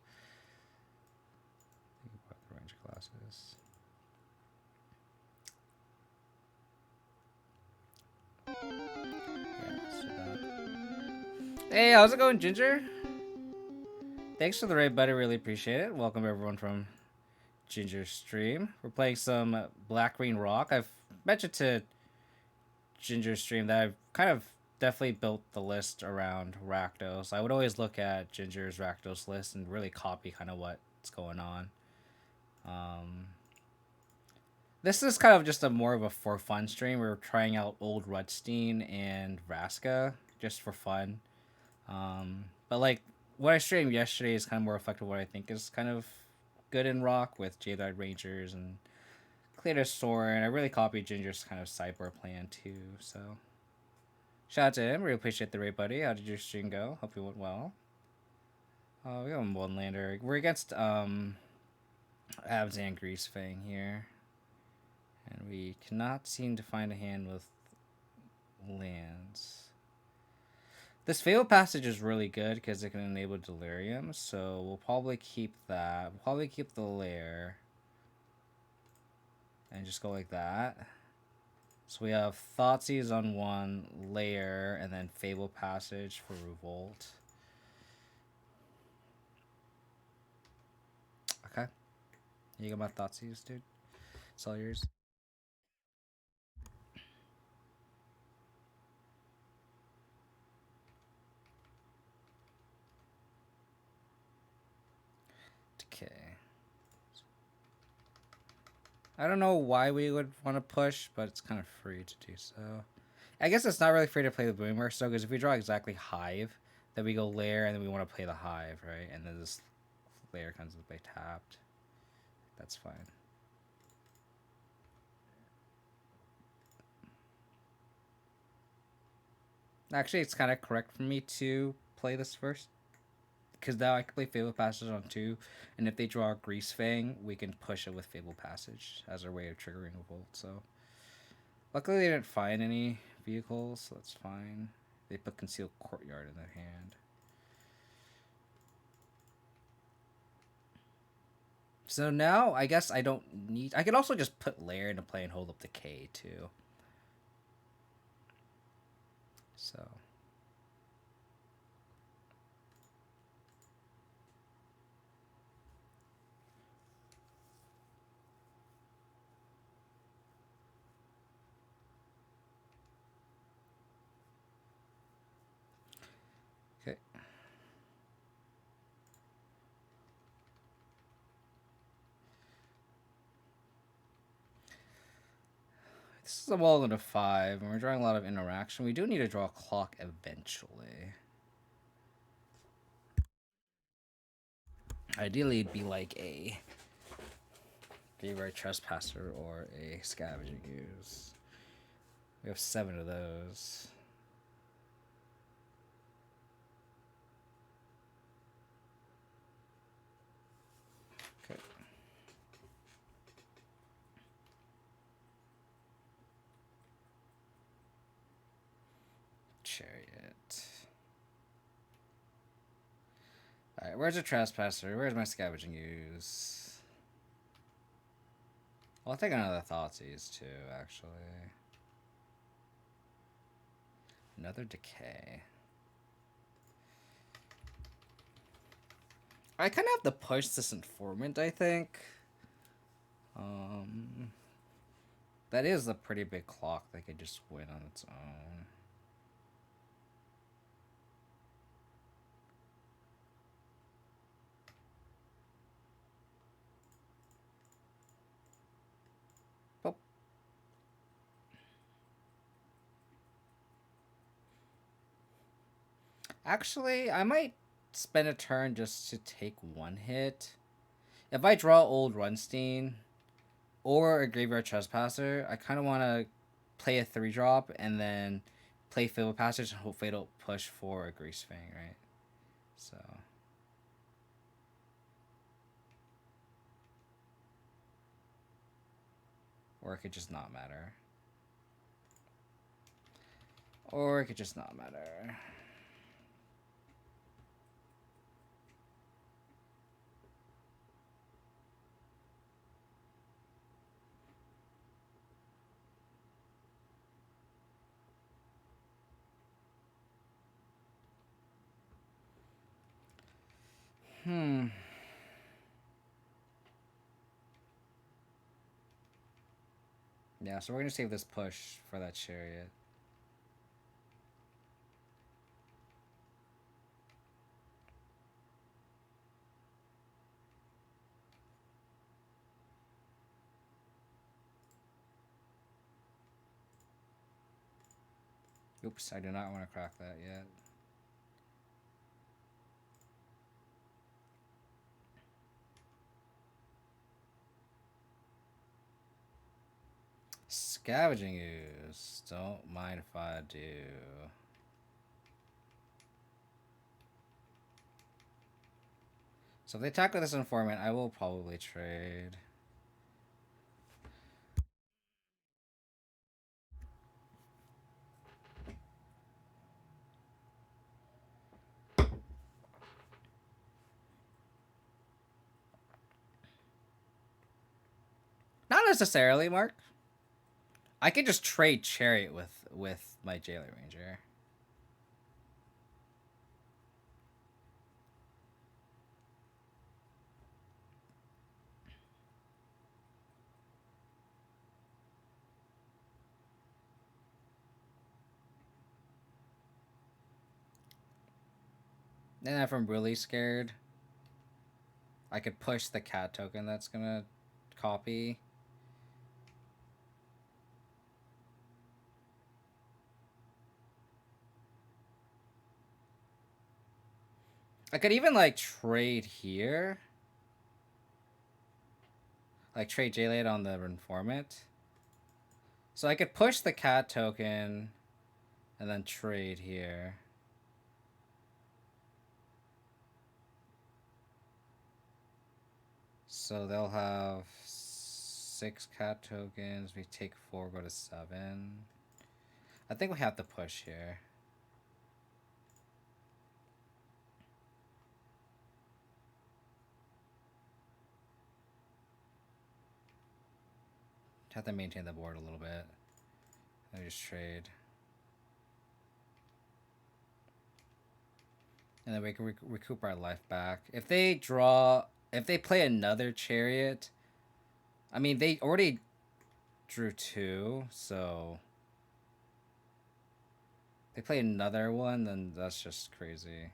We could board out the Ranger classes. Yeah, let's do that. Hey, how's it going, Ginger? Thanks for the raid, buddy. Really appreciate it. Welcome everyone from Ginger's stream. We're playing some Black Green Rock. I've mentioned to Ginger's stream that I've kind of definitely built the list around Rakdos. I would always look at Ginger's Rakdos list and really copy kind of what's going on. Um, this is kind of just a more of a for fun stream. We're trying out Old Rutstein and Vraska just for fun. But like what I streamed yesterday is kind of more reflective of what I think is kind of good in Rock with Jaded Rangers and Clear Sword. And I really copied Ginger's kind of sideboard plan too. So shout out to him. Really appreciate the raid, buddy. How did your stream go? Hope it went well. We got one lander. We're against Abzan Greasefang here. And we cannot seem to find a hand with lands. This Fatal Passage is really good because it can enable Delirium, so we'll probably keep that. We'll probably keep the lair. And just go like that. So we have Thoughtseize on one, lair, and then Fatal Passage for Revolt. Okay. You got my Thoughtseize, dude. It's all yours. Okay. I don't know why we would want to push, but it's kind of free to do so. I guess it's not really free to play the Boomworks, though, because if we draw exactly Hive, then we go lair, and then we want to play the Hive, right? And then this lair comes to play tapped. That's fine. Actually, it's kind of correct for me to play this first. Because now I can play Fable Passage on 2, and if they draw a Greasefang, we can push it with Fable Passage as our way of triggering a Volt. So, luckily they didn't find any vehicles, so that's fine. They put Concealed Courtyard in their hand. So now, I guess I don't need... I could also just put Lair into play and hold up the K, too. So... Okay. This is a wall into 5, and we're drawing a lot of interaction. We do need to draw a clock eventually. Ideally, it'd be like a Graveyard Trespasser or a Scavenging Ooze. We have 7 of those. Okay. Chariot. Alright, where's a Trespasser? Where's my Scavenging Ooze? Well, I'll take another Thoughtseize too, actually. Another Decay. I kind of have to push this Informant, I think. That is a pretty big clock that could just win on its own. Oh. Actually, I might spend a turn just to take one hit. If I draw Old Rutstein or a Graveyard Trespasser, I kind of want to play a 3-drop and then play Fatal Passage and hope Fatal push for a Greasefang, right? So... Or it could just not matter. Or it could just not matter. Yeah, so we're going to save this push for that Chariot. Oops, I do not want to crack that yet. Scavenging ooze. Don't mind if I do. So if they attack with this informant, I will probably trade. Not necessarily, Mark. I could just trade Chariot with my Jailer Ranger. And if I'm really scared, I could push the cat token that's gonna copy. I could even like trade here. Like trade J-Late on the informant. So I could push the cat token and then trade here. So they'll have 6 cat tokens. We take 4, go to 7. I think we have to push here. Have to maintain the board a little bit. I just trade. And then we can recoup our life back. If they play another Chariot, I mean, they already drew 2, so they play another one, then that's just crazy.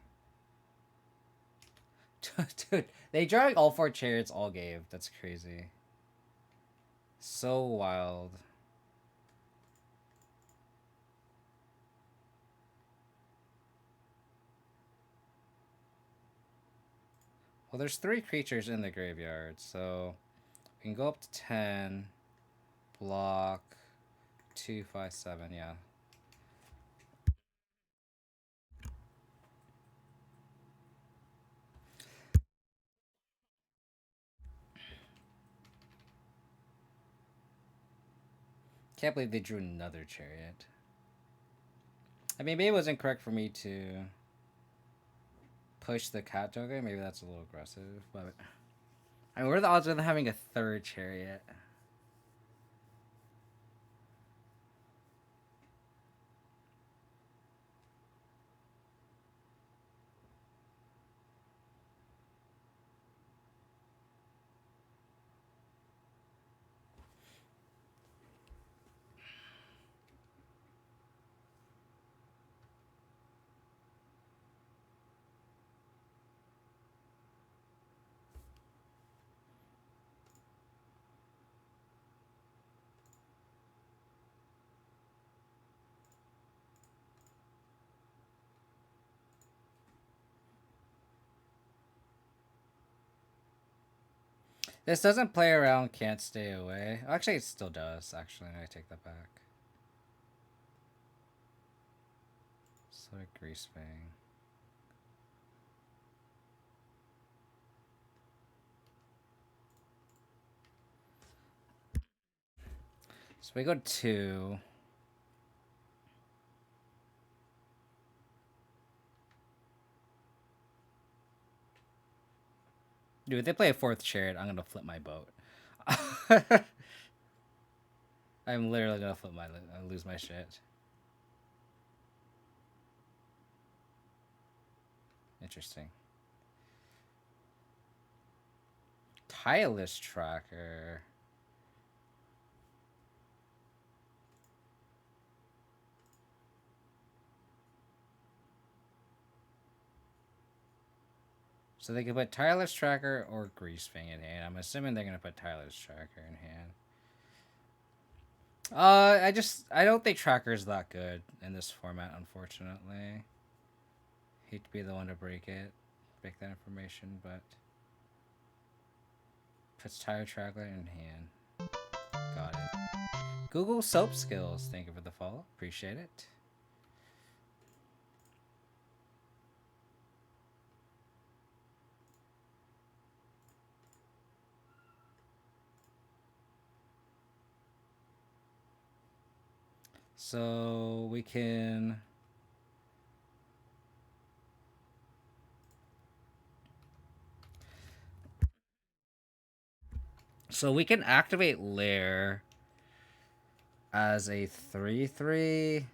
Dude, they drawing all 4 Chariots all game. That's crazy. So wild. Well, there's 3 creatures in the graveyard, so we can go up to 10, block, 2, 5, 7, yeah. Can't believe they drew another Chariot. I mean, maybe it was incorrect for me to push the cat token. Maybe that's a little aggressive, but I mean, what are the odds of them having a 3rd Chariot? This doesn't play around, can't stay away. Actually, it still does, actually. I take that back. So, Greasefang. So we go 2. Dude, if they play a 4th Chariot, I'm gonna flip my boat. I'm literally gonna lose my shit. Interesting. Tireless Tracker. So they could put Tireless Tracker or Greasefang in hand. I'm assuming they're gonna put Tireless Tracker in hand. I don't think tracker's that good in this format, unfortunately. Hate to be the one to break that information, but puts tire tracker in hand. Got it. Google soap skills. Thank you for the follow. Appreciate it. So we can. So we can activate Lair as a 3/3.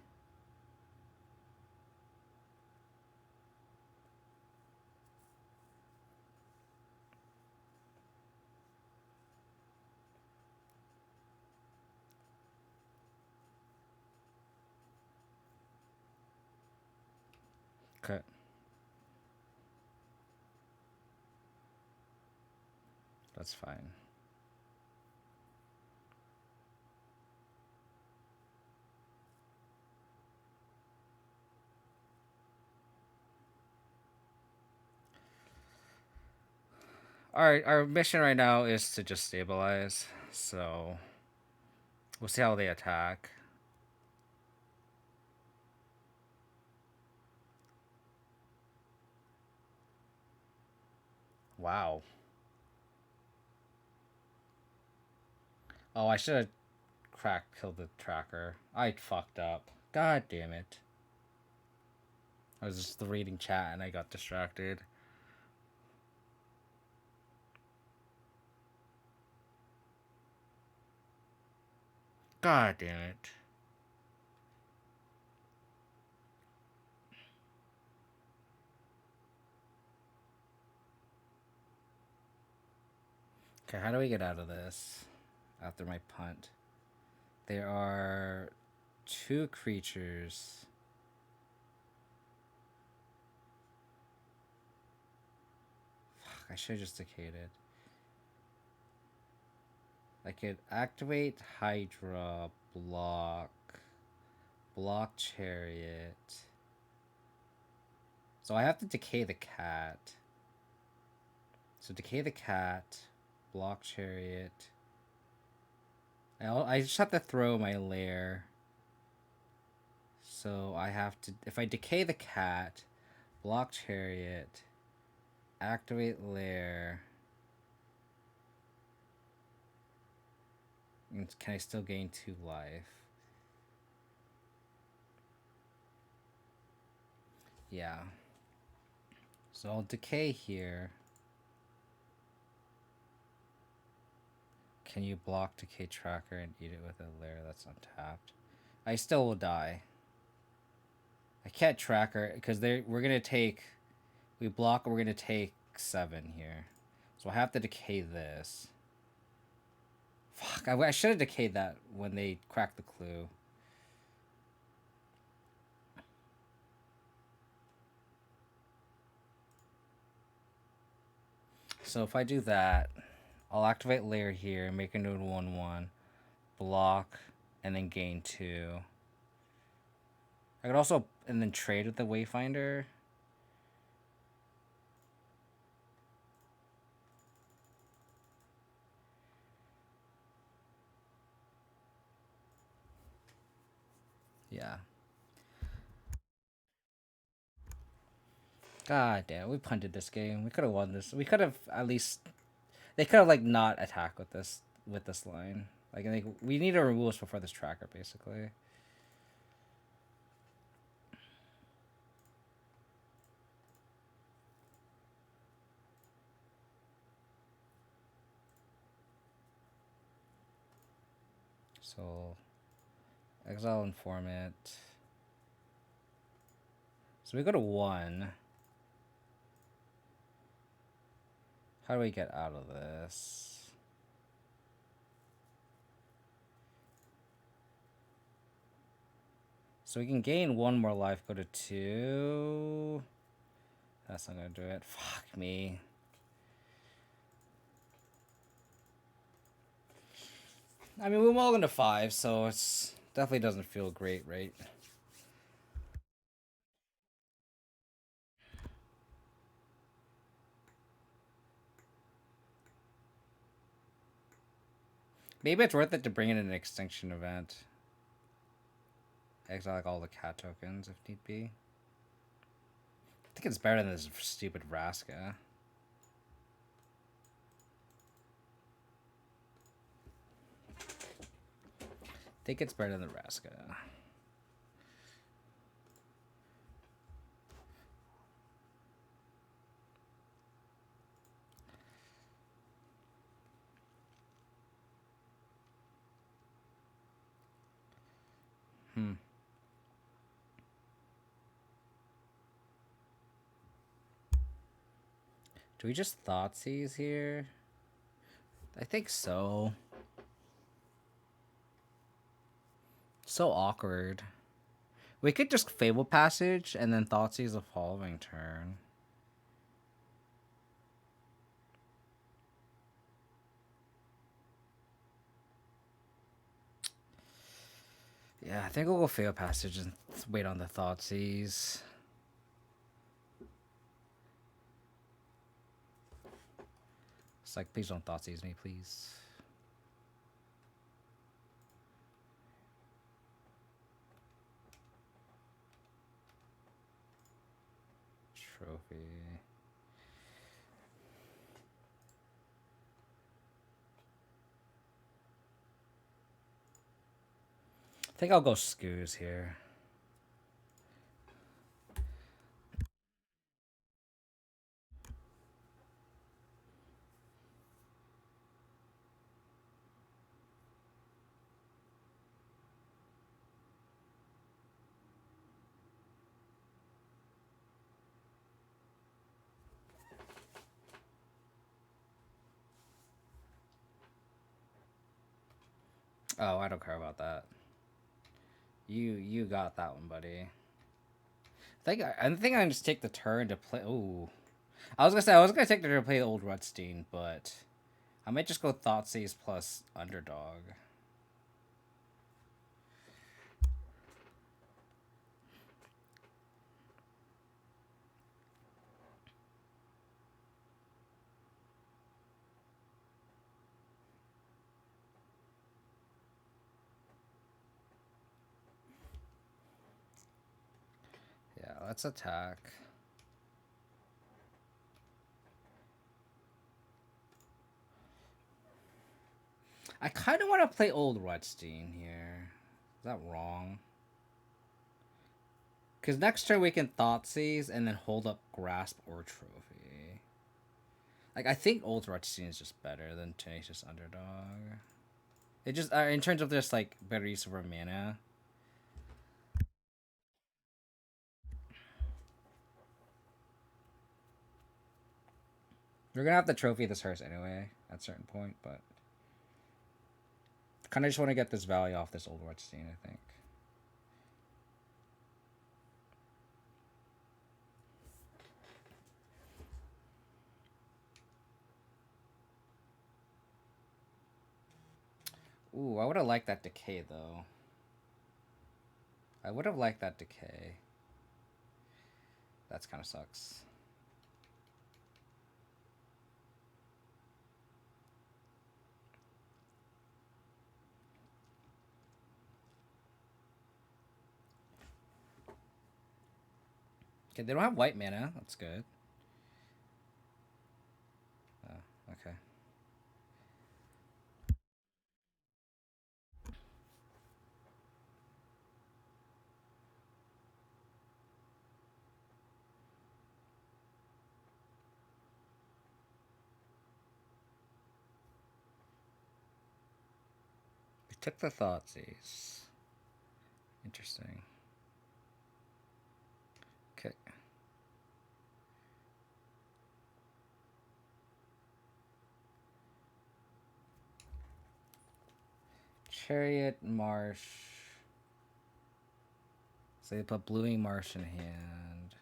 Okay. That's fine. Alright, our mission right now is to just stabilize. So we'll see how they attack. Wow. Oh, I should have killed the tracker. I fucked up. God damn it. I was just reading chat and I got distracted. God damn it. Okay, how do we get out of this after my punt? There are two creatures. Fuck, I should have just decayed it. I could activate Hydra, block Chariot. So I have to decay the cat. So decay the cat, block Chariot. I just have to throw my lair. So I have to, if I decay the cat, block Chariot, activate lair. Can I still gain 2 life? Yeah. So I'll decay here. Can you block decay tracker and eat it with a lair that's untapped? I still will die. I can't tracker because we're gonna take, we block, we're gonna take 7 here. So I have to decay this. Fuck, I should have decayed that when they cracked the clue. So if I do that, I'll activate layer here, make a new 1/1, block, and then gain 2. I could also and then trade with the Wayfinder. Yeah. God damn, we punted this game. We could have won this. We could have at least. They could have like not attacked with this line. Like we need to remove us before this tracker, basically. So, exile informant. So we go to 1. How do we get out of this? So we can gain 1 more life, go to 2. That's not gonna do it. Fuck me. I mean, we were into 5, so it's definitely doesn't feel great, right? Maybe it's worth it to bring in an extinction event. Exile like all the cat tokens if need be. I think it's better than this stupid Vraska. I think it's better than Vraska. Do we just Thoughtseize here? I think so. So awkward. We could just Fable Passage and then Thoughtseize the following turn. Yeah, I think we'll go Fable Passage and wait on the Thoughtseize. It's like, please don't Thoughtseize me, please. Trophy. I think I'll go Scoos here. Oh, I don't care about that. You got that one, buddy. I think I just take the turn to play. Ooh, I was gonna take the turn to play the Old Rutstein, but I might just go Thoughtseize plus Underdog. Yeah, let's attack. I kind of want to play Old Rutstein here. Is that wrong? Because next turn we can Thoughtseize and then hold up Grasp or Trophy. Like, I think Old Rutstein is just better than Tenacious Underdog. It just, in terms of just, like, better use of our mana. We're gonna have to trophy this first anyway, at a certain point, but kind of just want to get this value off this Old Rutstein, I think. Ooh, I would have liked that Decay, though. I would have liked that Decay. That's kind of sucks. Okay, they don't have white mana. That's good. Oh, okay. We took the Thoughtseize. Interesting. Okay. Chariot Marsh. So they put Bluing Marsh in hand.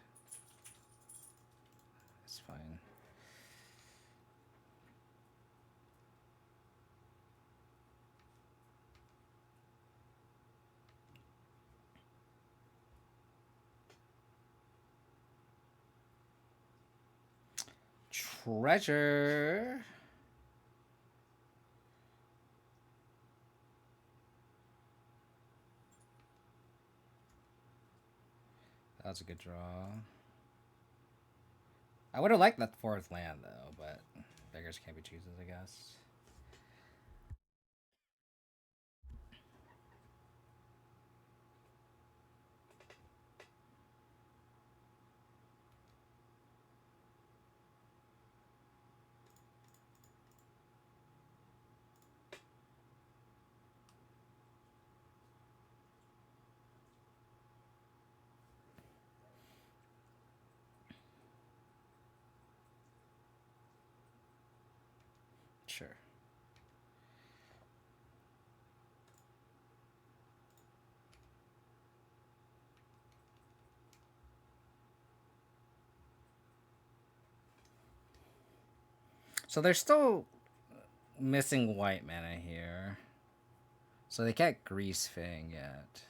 That's fine. treasure. That was a good draw. I would have liked that fourth land though, but beggars can't be choosers, I guess. Sure. So they're still missing white mana here. So they can't Greasefang yet.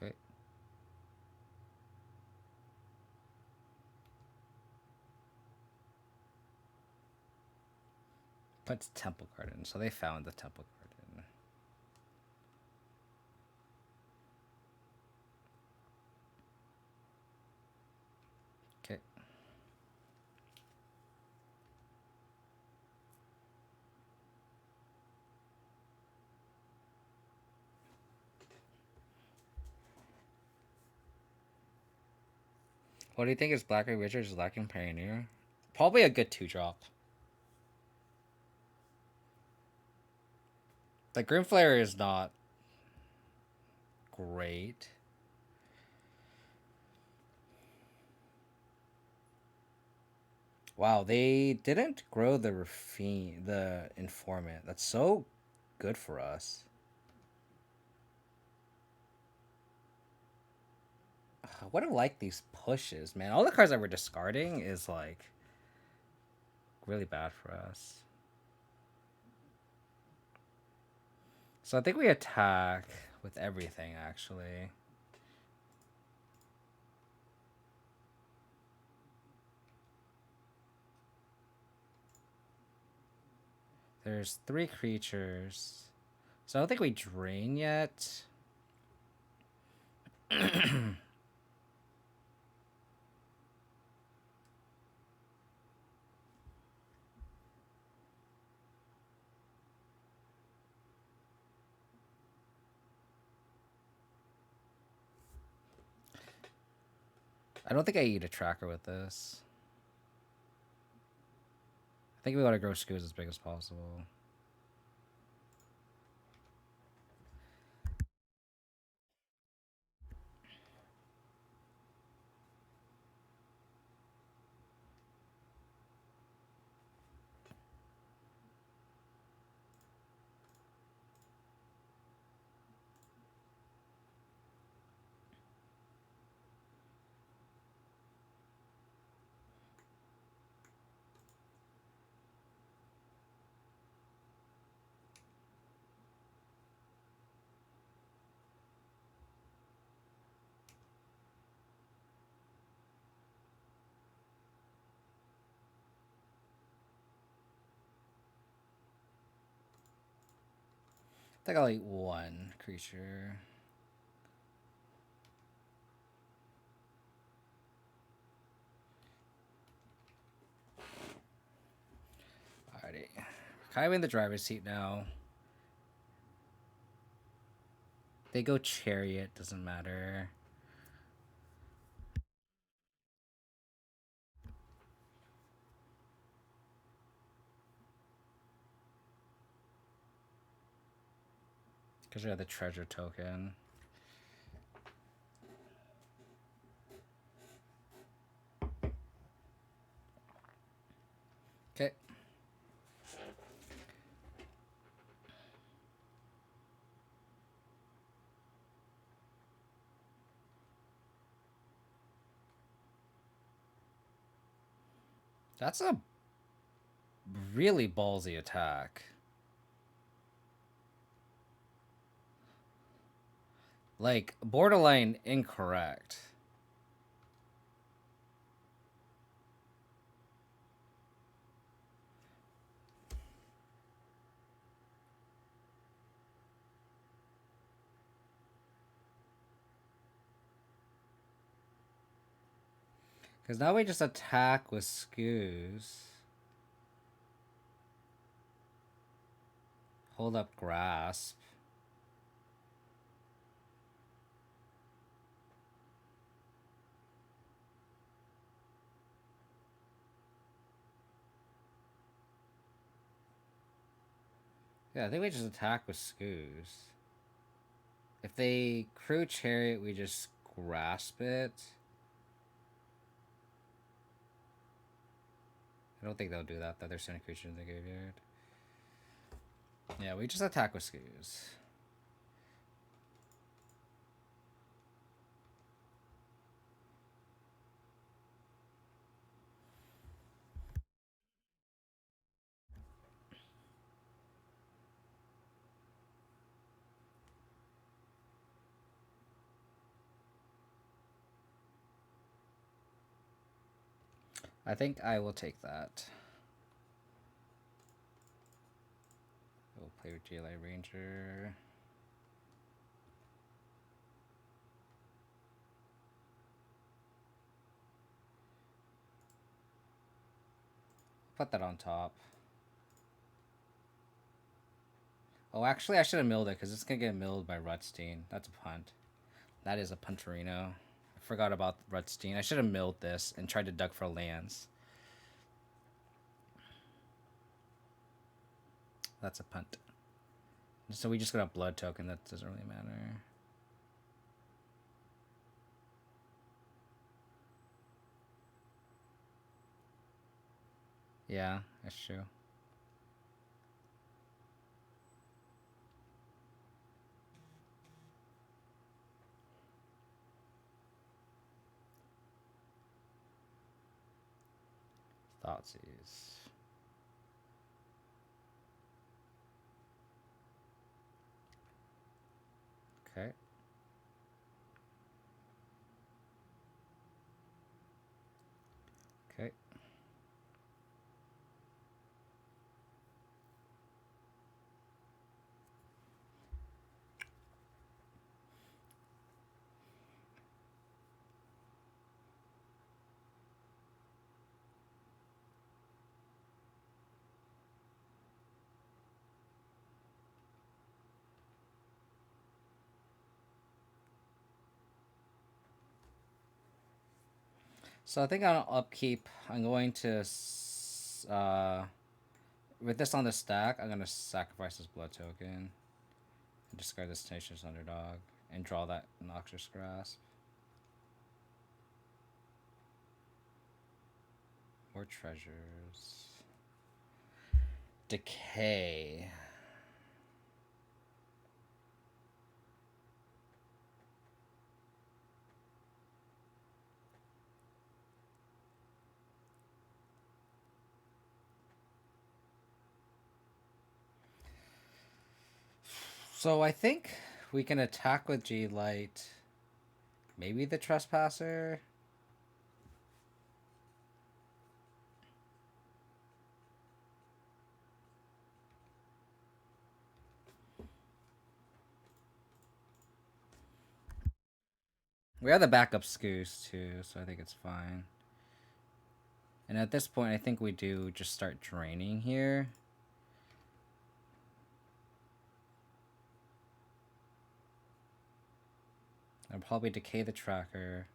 Okay. Puts Temple card in. So they found the Temple card in. Okay. What do you think is Black-Eye Wizards lacking Pioneer? Probably a good 2-drop. The Grimflare is not great. Wow, they didn't grow the Informant. That's so good for us. I would have liked these pushes, man. All the cards that we're discarding is like really bad for us. So I think we attack with everything, actually. There's 3 creatures. So I don't think we drain yet. I don't think I eat a tracker with this. I think we want to grow Scoos as big as possible. I think I'll eat 1 creature. Alrighty. Kind of in the driver's seat now. They go Chariot, doesn't matter. Because you have the treasure token. Okay. That's a really ballsy attack. Like, borderline incorrect. Because now we just attack with skews. Hold up grasp. Yeah, I think we just attack with skews. If they crew chariot, we just grasp it. I don't think they'll do that, though. They're sending creatures in the graveyard. Yeah, we just attack with skews. I think I will take that. We'll play with GLI Ranger. Put that on top. Oh, actually, I should have milled it because it's going to get milled by Rutstein. That's a punt. That is a punterino. I forgot about Rutstein. I should have milled this and tried to duck for lands. That's a punt. So we just got a blood token. That doesn't really matter. Yeah, that's true. Thoughtseize. Okay. Okay. So I think on upkeep, I'm going to, with this on the stack, I'm going to sacrifice this blood token and discard this Tenacious Underdog and draw that Noxious Grasp. More treasures. Decay. So I think we can attack with G-Light. Maybe the Trespasser. We have the backup Scoos too, so I think it's fine. And at this point, I think we do just start draining here. I'll probably decay the tracker.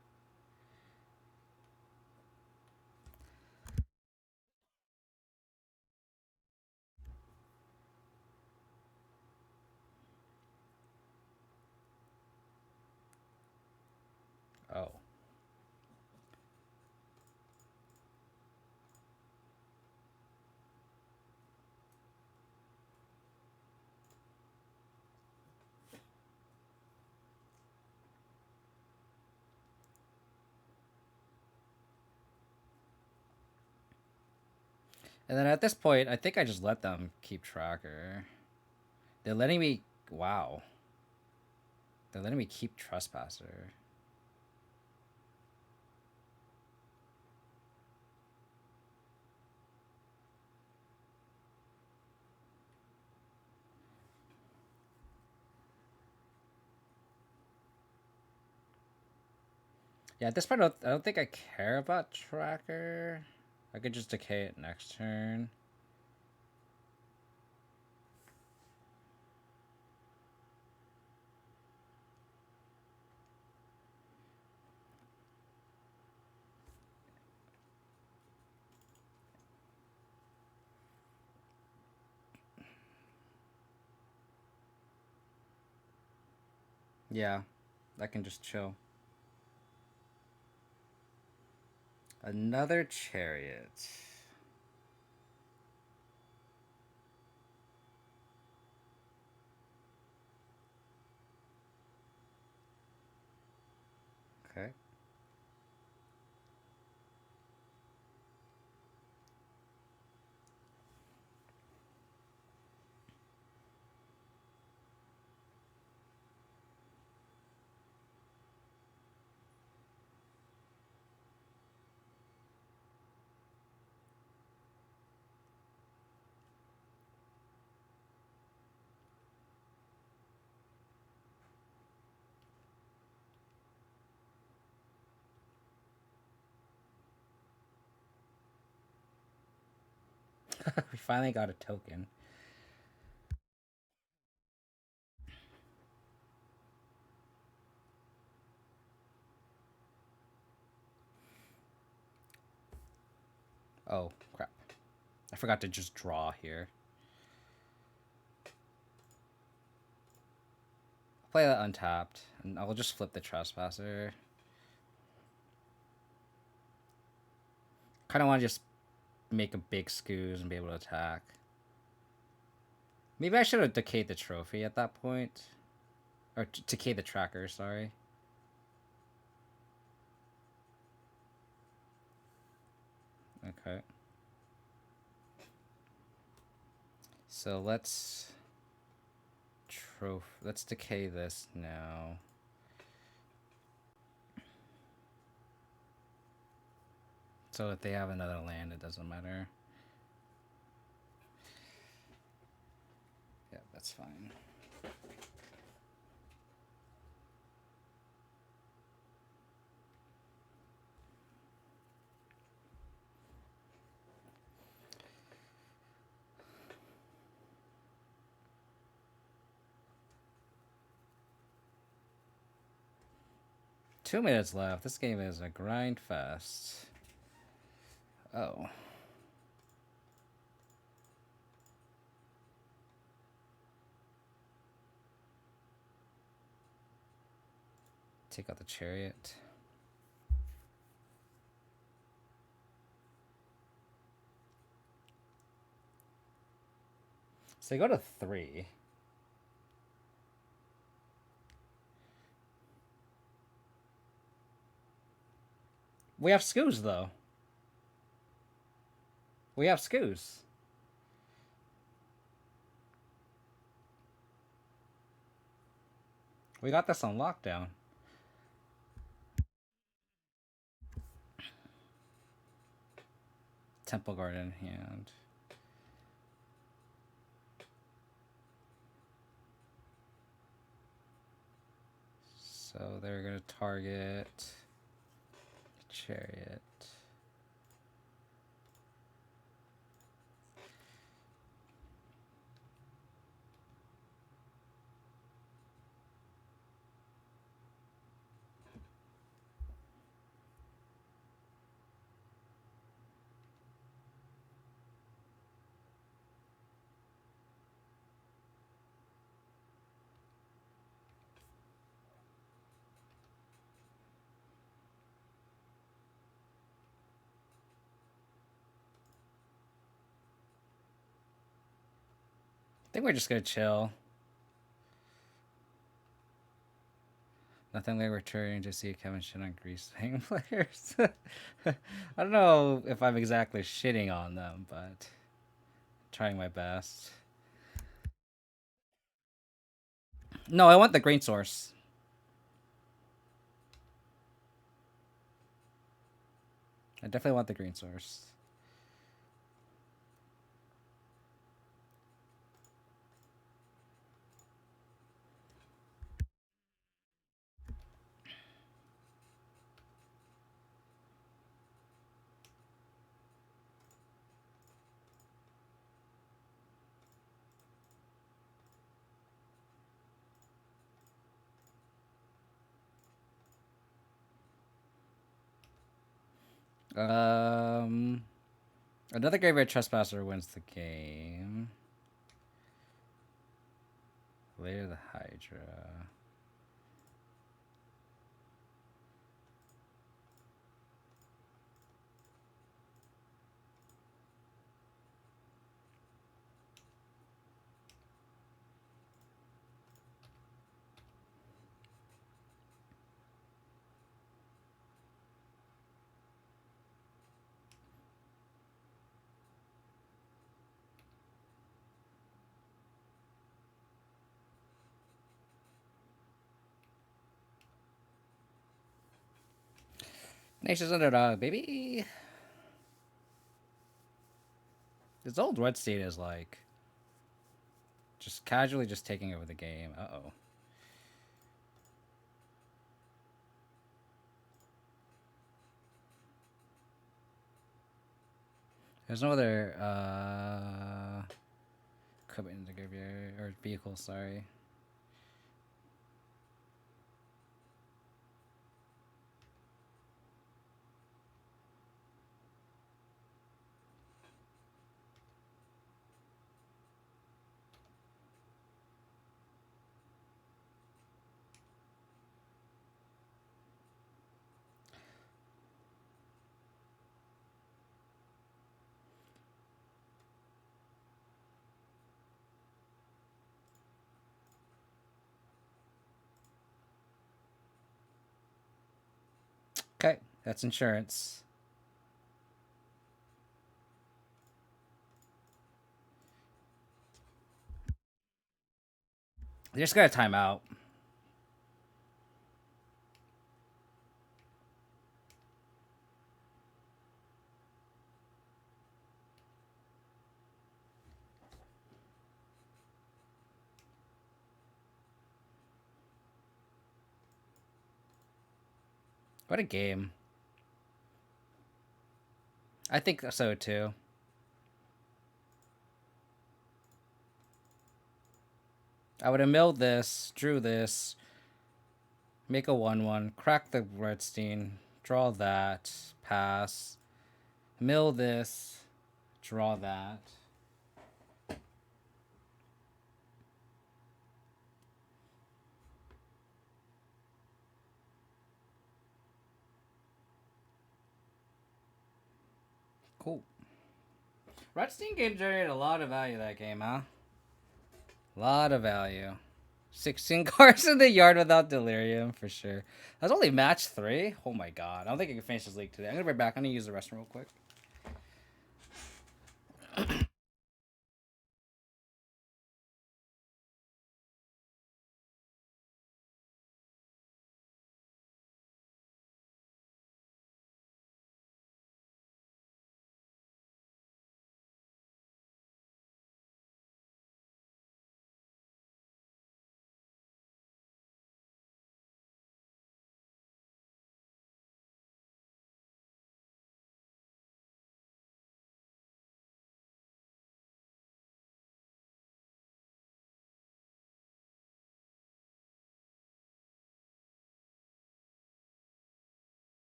Oh. And then at this point, I think I just let them keep tracker. They're letting me... Wow. They're letting me keep Trespasser. Yeah, at this point, I don't think I care about Tracker. I could just decay it next turn. Yeah, I can just chill. Another Chariot. Okay. We finally got a token. Oh, crap. I forgot to just draw here. I'll play that untapped, and I'll just flip the Trespasser. Kind of want to just make a big scoos and be able to attack. Maybe I should have decayed the trophy at that point. Or decay the tracker, sorry. Okay. So let's decay this now. So if they have another land, it doesn't matter. Yeah, that's fine. Two minutes left. This game is a grind fest. Oh. Take out the Chariot. So they go to 3. We have scoos, though. We have scoos. We got this on lockdown. Temple Garden hand. So they're going to target Chariot. I think we're just going to chill. Nothing like returning to see Kevin shit on Greasefang players. I don't know if I'm exactly shitting on them, but trying my best. No, I want the green source. I definitely want the green source. Um, Another graveyard trespasser wins the game. Later the Hydra. Nation's underdog, baby. This Old Rutstein is like just casually just taking over the game. Uh-oh. There's no other equipment in the graveyard or vehicle, sorry. Okay, that's insurance. They just got a timeout. What a game. I think so too. I would have milled this, drew this, make a 1-1, crack the Redstein, draw that, pass, mill this, draw that. Cool. Rutstein game generated a lot of value that game, huh? A lot of value. 16 cards in the yard without Delirium, for sure. That's only match 3? Oh my god. I don't think I can finish this league today. I'm gonna be right back. I'm gonna use the restroom real quick.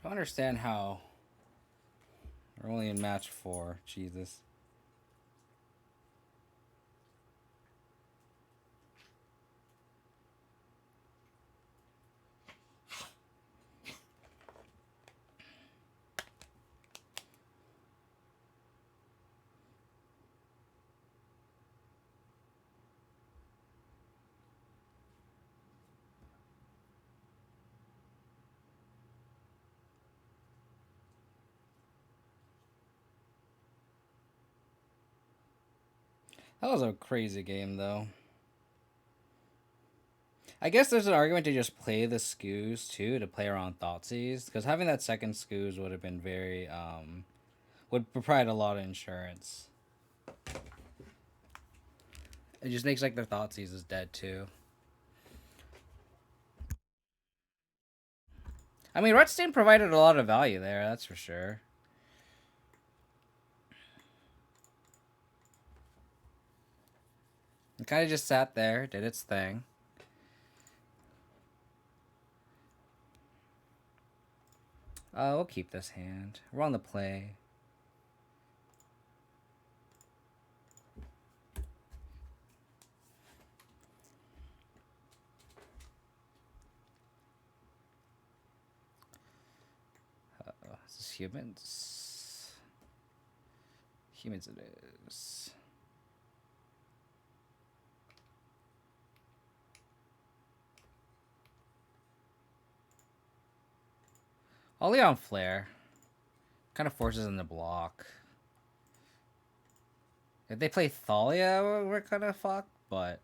I don't understand how we're only in match 4. Jesus. That was a crazy game, though. I guess there's an argument to just play the scoos too, to play around Thoughtseize, because having that second scoos would have been very would provide a lot of insurance. It just makes like their Thoughtseize is dead too. I mean, Rutstein provided a lot of value there, that's for sure. It kind of just sat there, did its thing. We'll keep this hand. We're on the play. This is humans. Humans it is. Ollie on Flare. Kind of forces them to block. If they play Thalia, we're kind of fucked, but...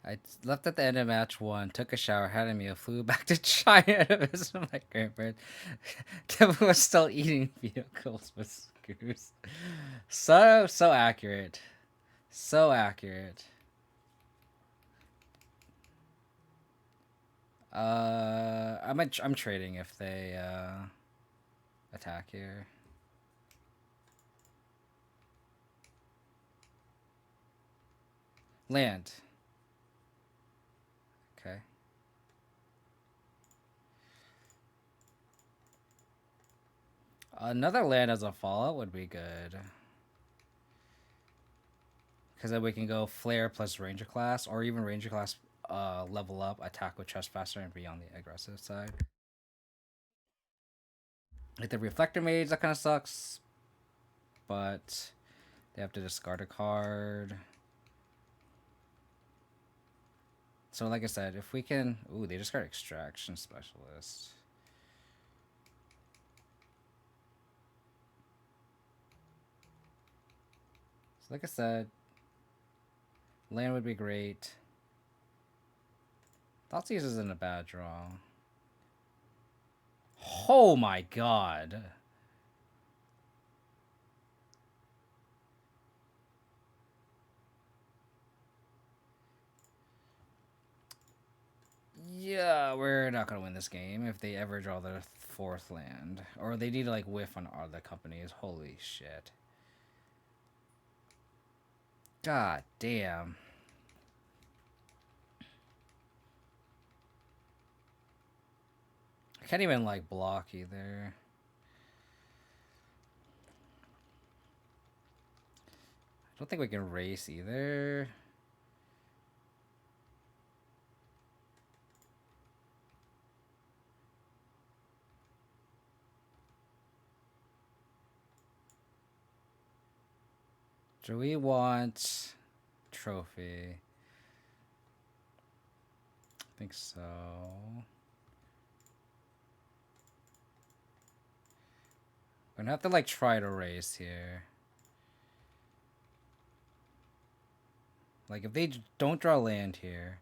I left at the end of match 1, took a shower, had a meal, flew back to China to visit my grandparents. Kevin was still eating vehicles with scooters. So accurate. So accurate. I'm trading if they attack here. Land. Okay. Another land as a fallout would be good. Because then we can go Flare plus Ranger class, or even Ranger class level up, attack with Trespasser, and be on the aggressive side. Like the Reflector Mage, that kind of sucks. But they have to discard a card. So like I said, if we can... Ooh, they just got Extraction Specialist. So like I said, land would be great. Thoughtseize isn't a bad draw. Oh my god. Yeah, we're not gonna win this game if they ever draw their 4th land. Or they need to like whiff on other companies. Holy shit. God damn. I can't even like block either. I don't think we can race either. Do we want trophy? I think so. We're gonna have to like try to race here. Like if they don't draw land here.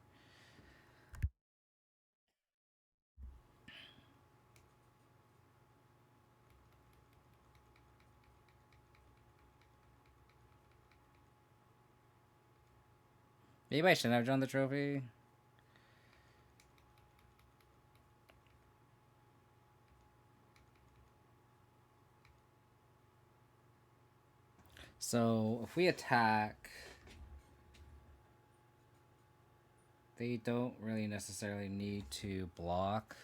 Maybe I shouldn't have drawn the trophy. So if we attack, they don't really necessarily need to block.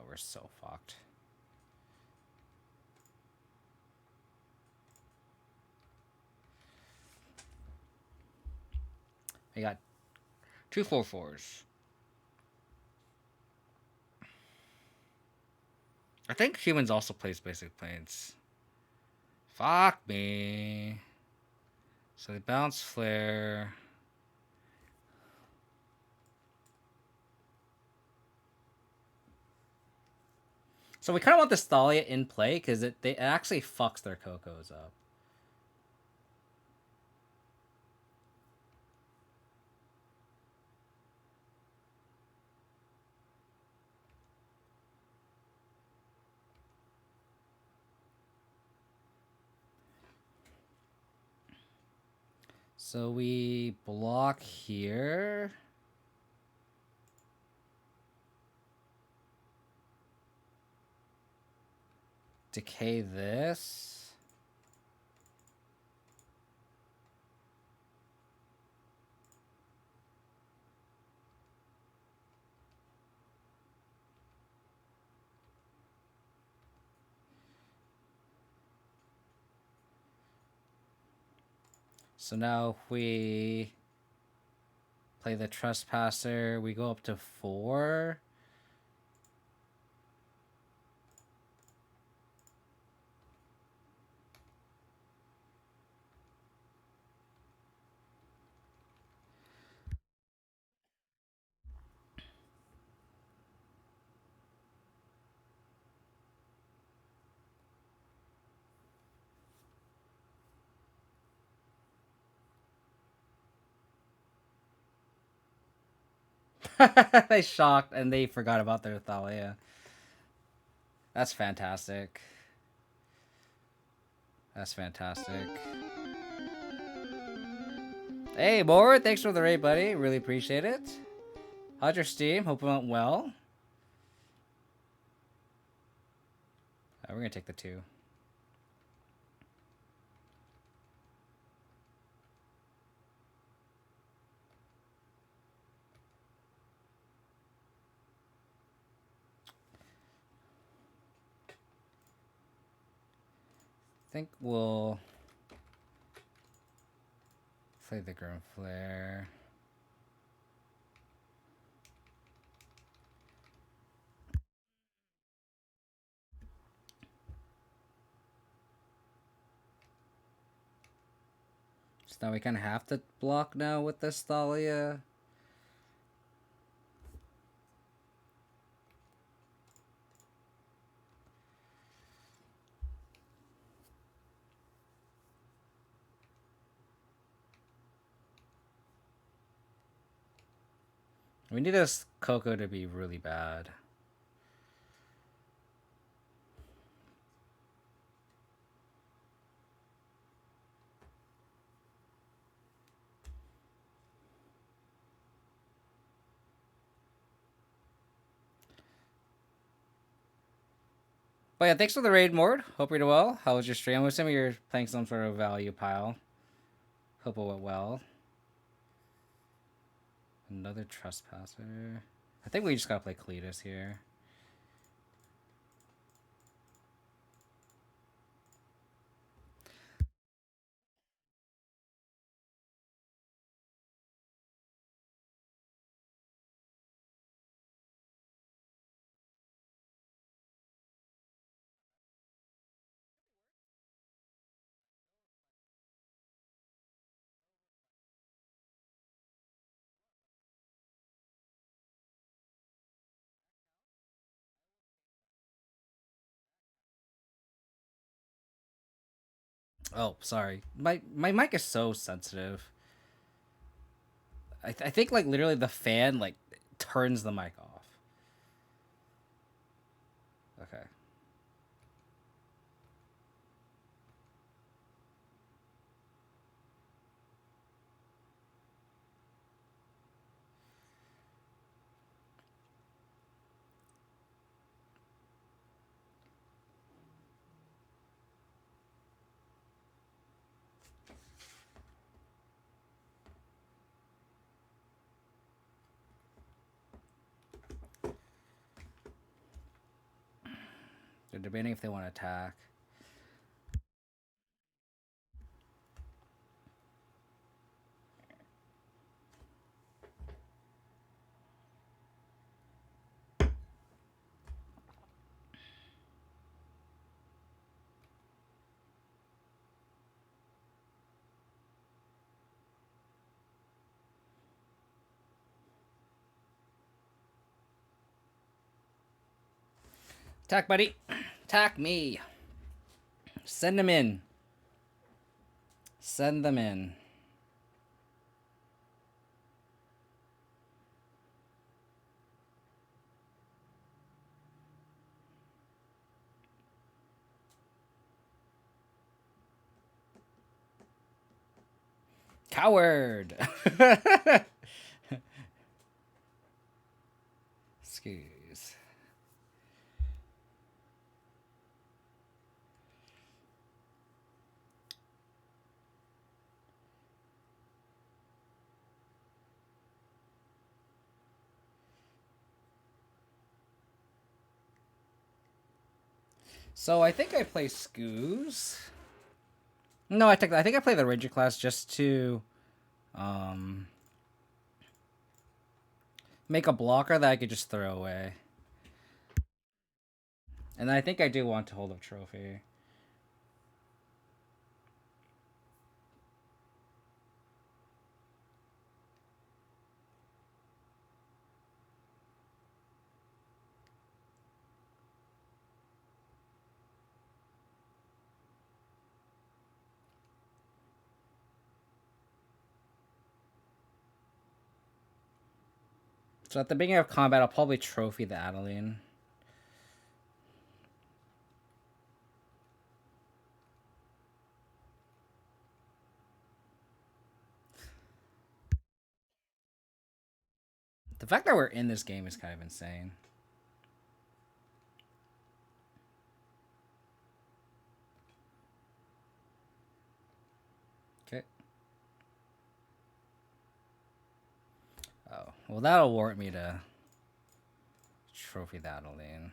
We're so fucked. I got 2 4/4s. I think humans also plays basic planes. Fuck me. So they bounce flare. So we kind of want the Thalia in play because it actually fucks their Cocos up. So we block here. Decay this. So now if we play the Trespasser, we go up to 4. They shocked and they forgot about their Thalia. That's fantastic. That's fantastic. Hey, Mort, thanks for the raid, buddy. Really appreciate it. How's your Steam? Hope it went well. We're gonna take the 2. I think we'll play the Grim Flare. So now we kind of have to block now with this Thalia. We need this Coco to be really bad. But yeah, thanks for the raid, Mord. Hope you're doing well. How was your stream? I'm assuming you're playing some sort of value pile. Hope it went well. Another Trespasser. I think we just gotta play Cletus here. Oh, sorry. My mic is so sensitive. I think like literally the fan like turns the mic off. Okay. They're debating if they want to attack. Attack, buddy. Attack me. Send them in. Send them in. Coward. Excuse. So I think I play Scoos. No, I think I play the Ranger class just to make a blocker that I could just throw away. And I think I do want to hold up trophy. So at the beginning of combat, I'll probably trophy the Adeline. The fact that we're in this game is kind of insane. Okay. Oh, well, that'll warrant me to trophy the Adeline.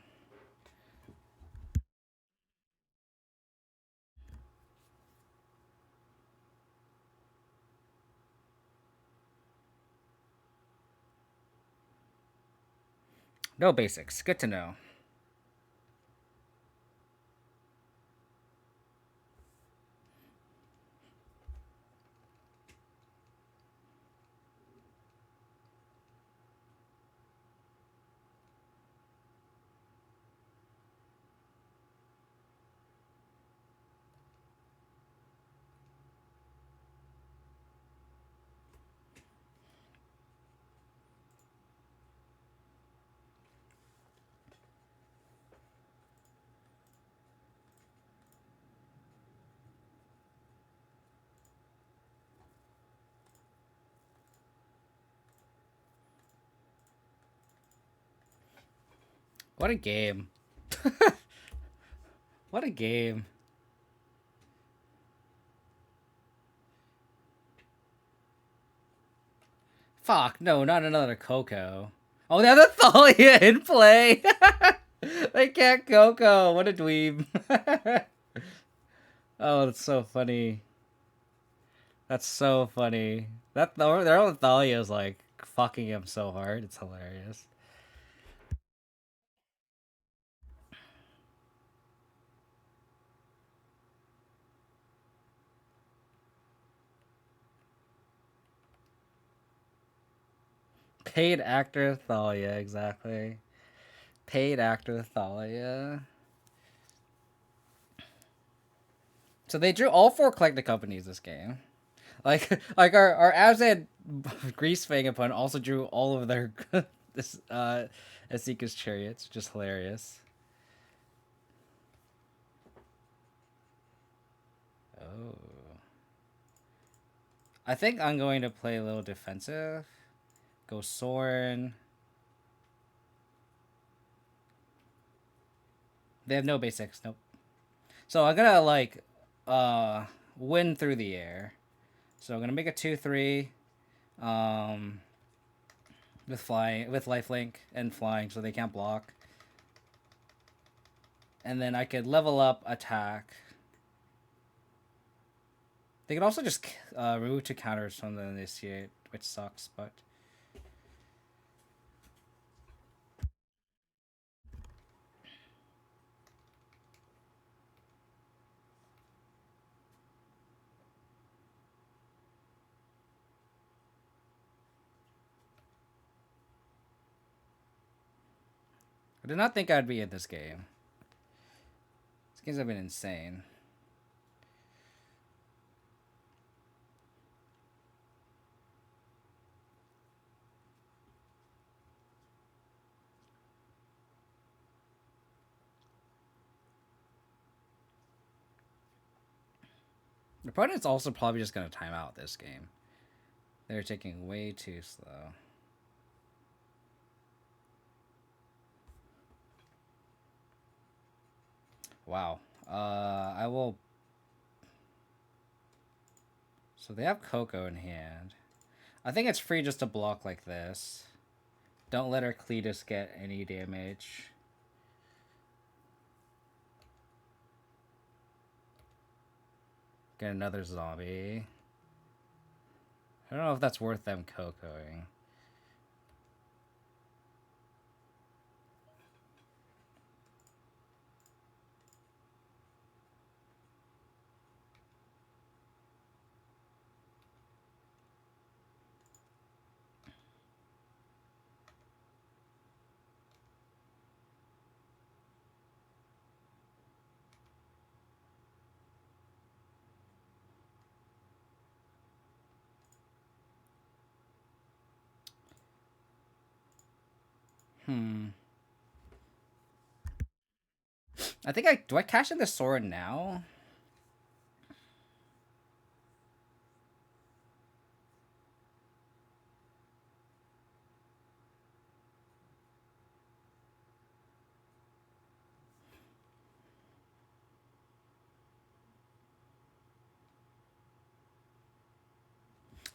No basics. Good to know. What a game. What a game. Fuck, no, not another Coco. Oh, they have the Thalia in play. They can't Coco. What a dweeb. Oh, that's so funny. That's so funny. That their own Thalia is like fucking him so hard. It's hilarious. Paid actor Thalia, exactly. Paid actor Thalia. So they drew all four collected companies this game. Like our Abzan Greasefang opponent also drew all of their this Asika's chariots, which is hilarious. Oh. I think I'm going to play a little defensive. Go Soren. They have no basics, nope. So I'm gonna like win through the air. So I'm gonna make a 2-3. Um with flying with lifelink and flying so they can't block. And then I could level up attack. They could also just remove two counters from the initiate, which sucks, but I did not think I'd be in this game. These games have been insane. The opponent's also probably just going to time out this game. They're taking way too slow. Wow. I will... So they have Coco in hand. I think it's free just to block like this. Don't let our Cletus get any damage. Get another zombie. I don't know if that's worth them Cocoing. I think do I cash in the sword now?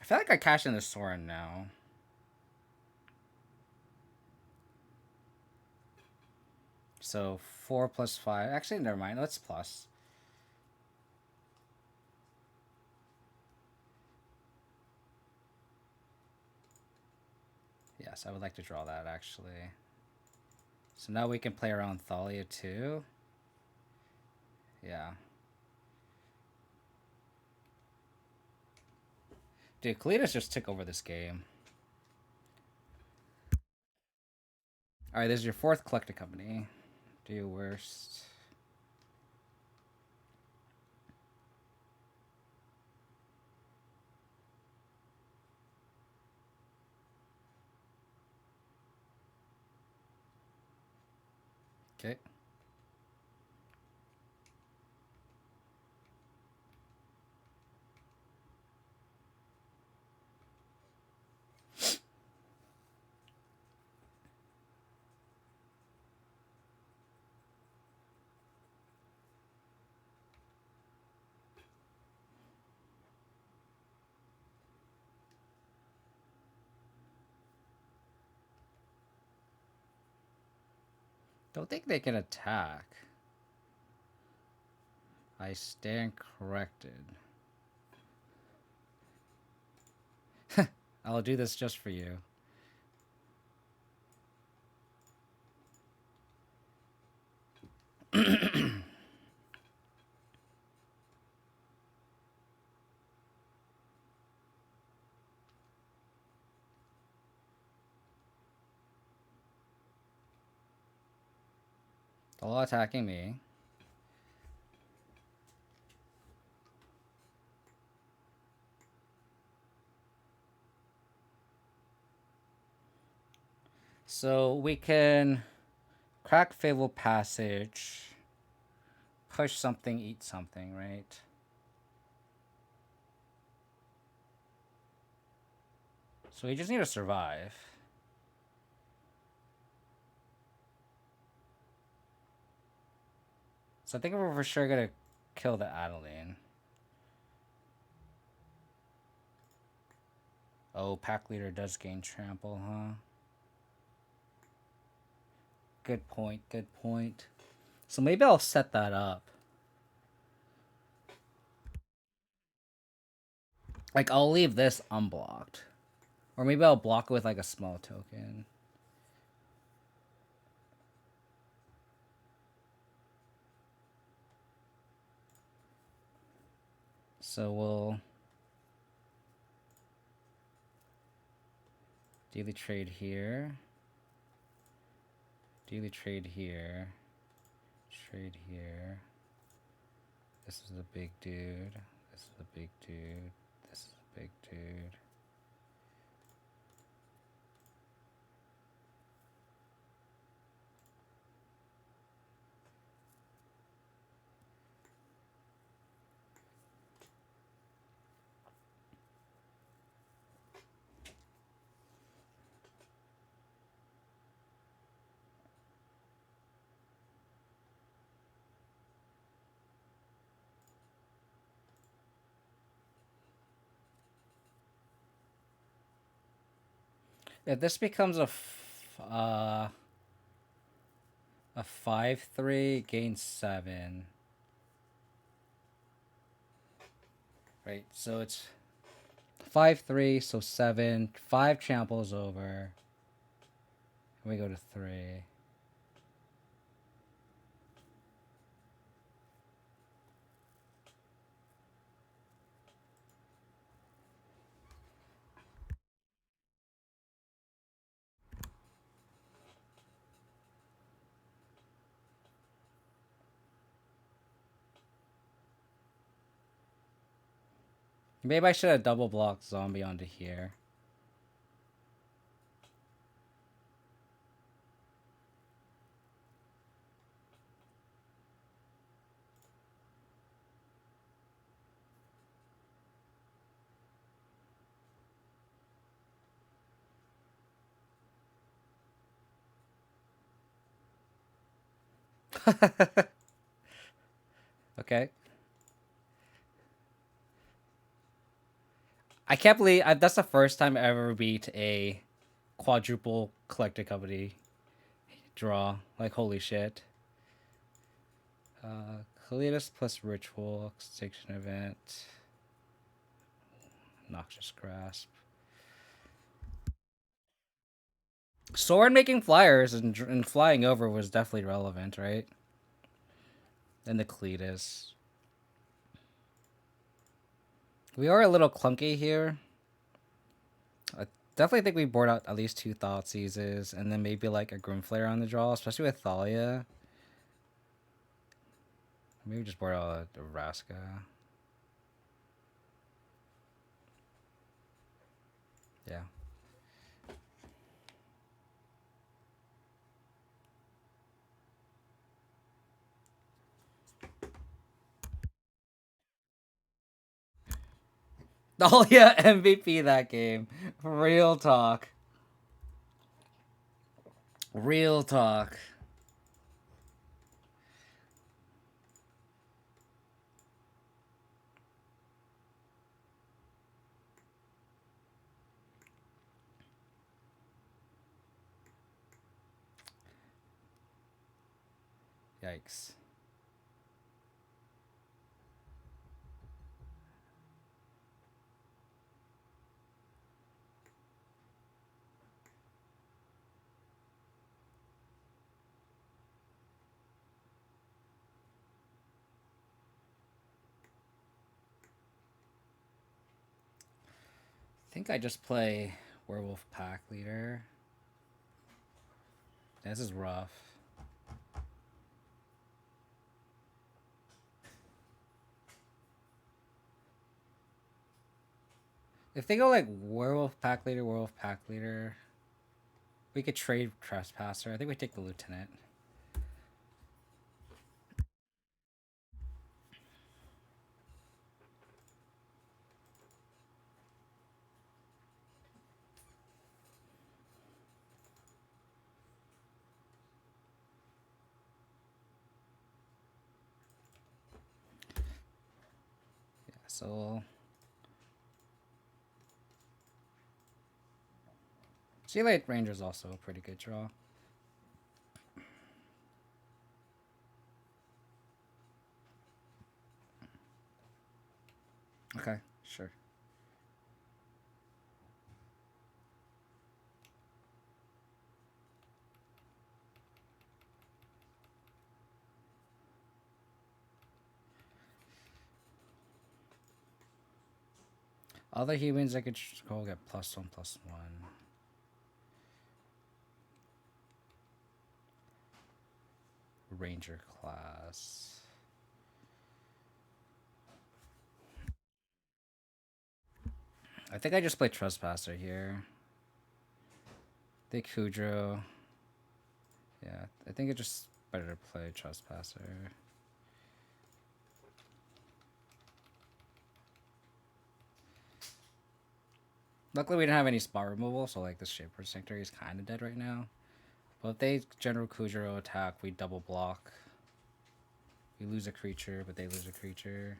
I feel like I cash in the sword now. So 4 plus 5. Actually, never mind. Let's plus. Yes, I would like to draw that actually. So now we can play around Thalia too. Yeah. Dude, Cletus just took over this game. Alright, this is your 4th collector company. Do your worst. Okay. Don't think they can attack. I stand corrected. I'll do this just for you. All attacking me. So we can crack Fable Passage, push something, eat something, right? So we just need to survive. So I think we're for sure gonna kill the Adeline. Oh, pack leader does gain trample, huh? Good point, good point. So maybe I'll set that up. Like, I'll leave this unblocked. Or maybe I'll block it with, like, a small token. So we'll... daily trade here. Daily trade here. Trade here. This is a big dude. This is a big dude. This is a big dude. If this becomes a 5/3, gain 7. Right, so it's 5/3, so 7. 5 tramples over. And we go to 3. Maybe I should have double blocked zombie onto here. Okay. I can't believe that's the first time I ever beat a quadruple collected company draw. Like, holy shit. Kalidas plus ritual, extinction event. Noxious grasp. Sword making flyers and flying over was definitely relevant, right? And the Cletus. We are a little clunky here. I definitely think we board out at least 2 Thought Seizes and then maybe like a Grimflare on the draw, especially with Thalia. Maybe just board out a Vraska. Yeah. Thalia MVP that game. Real talk. Real talk. Yikes. I think I just play Werewolf Pack Leader. This is rough. If they go like Werewolf Pack Leader, we could trade Trespasser. I think we take the Lieutenant. Yeah, so Sea Light Ranger's also a pretty good draw. Okay, sure. Other humans I could go get +1/+1. Ranger class. I think I just play Trespasser here. They Kudro. Yeah, I think it's just better to play Trespasser. Luckily, we didn't have any spot removal, so like this Shaper Sanctuary is kind of dead right now. But if they General Kudro attack, we double block. We lose a creature, but they lose a creature.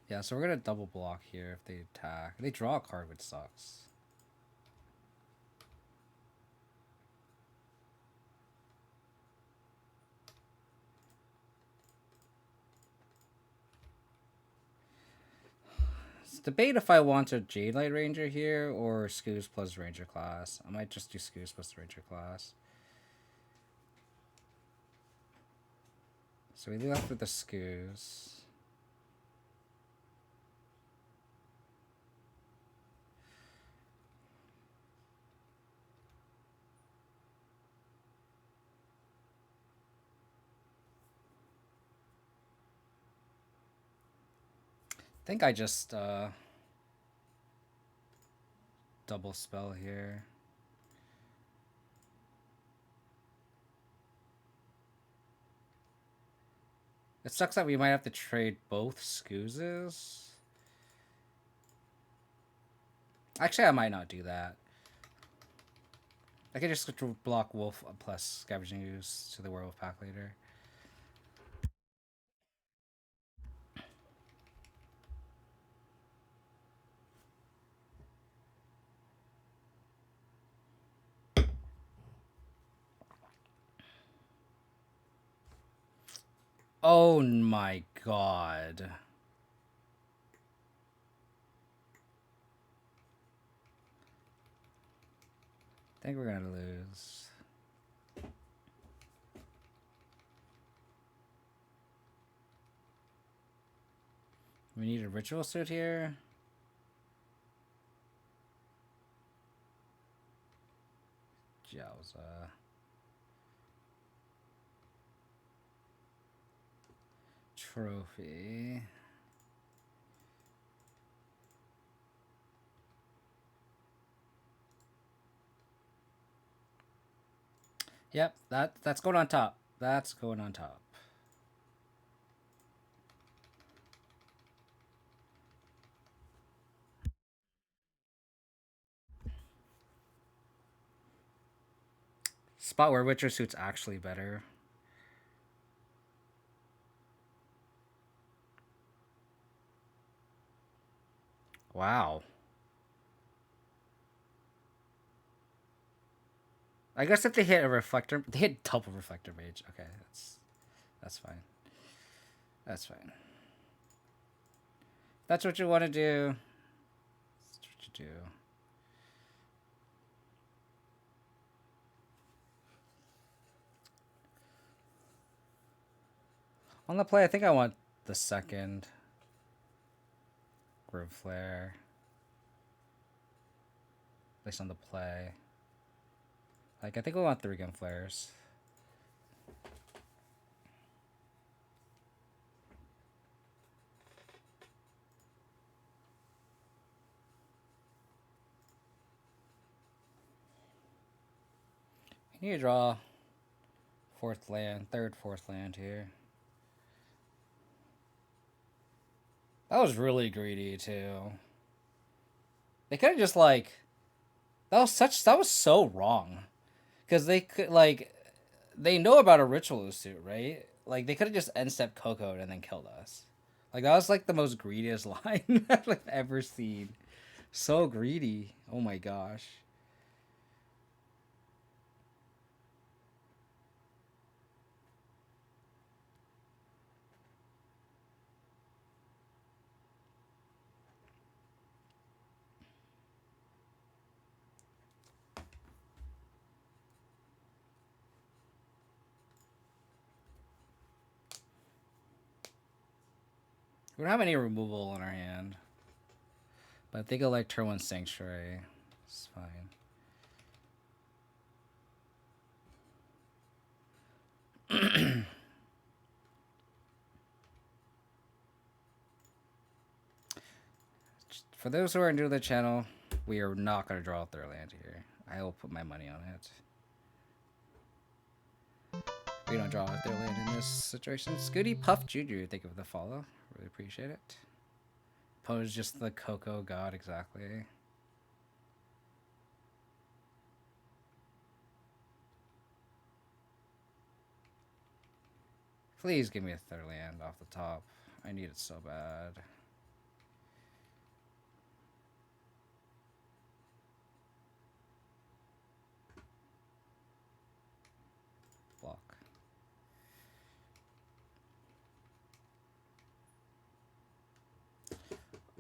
Yeah, so we're gonna double block here if they attack. They draw a card, which sucks. It's debate if I want a Jade Light Ranger here or Scoos plus Ranger class. I might just do Scoos plus Ranger class. So we left with the Scoos. I think I just double spell here. It sucks that we might have to trade both Scoozes. Actually, I might not do that. I could just block Wolf plus Scavenging Ooze to the Werewolf pack later. Oh my god. I think we're gonna lose. We need a Ritual Suit here. Jowza. Trophy. Yep, that's going on top. That's going on top. Spot where Witcher Suit's actually better. Wow. I guess if they hit a Reflector, they hit double Reflector Mage. Okay, that's fine. That's fine. That's what you want to do. That's what you do. On the play, I think I want the second Grove Flare. At least on the play. Like, I think we want 3 Gun Flares. You need to draw third, fourth land here. That was really greedy too. They could have just like, that was so wrong, because they could like, they know about a Ritual Suit, right? Like they could have just end step Coco and then killed us. Like that was like the most greediest line I've ever seen. So greedy. Oh my gosh. We don't have any removal in our hand. But I think I'll like turn 1 Sanctuary. It's fine. For those who are new to the channel, we are not going to draw out their land here. I will put my money on it. We don't draw out their land in this situation. Scooty Puff Jr., thank you for the follow. Really appreciate it. Pose just the Cocoa God, exactly. Please give me a third land off the top. I need it so bad. Block.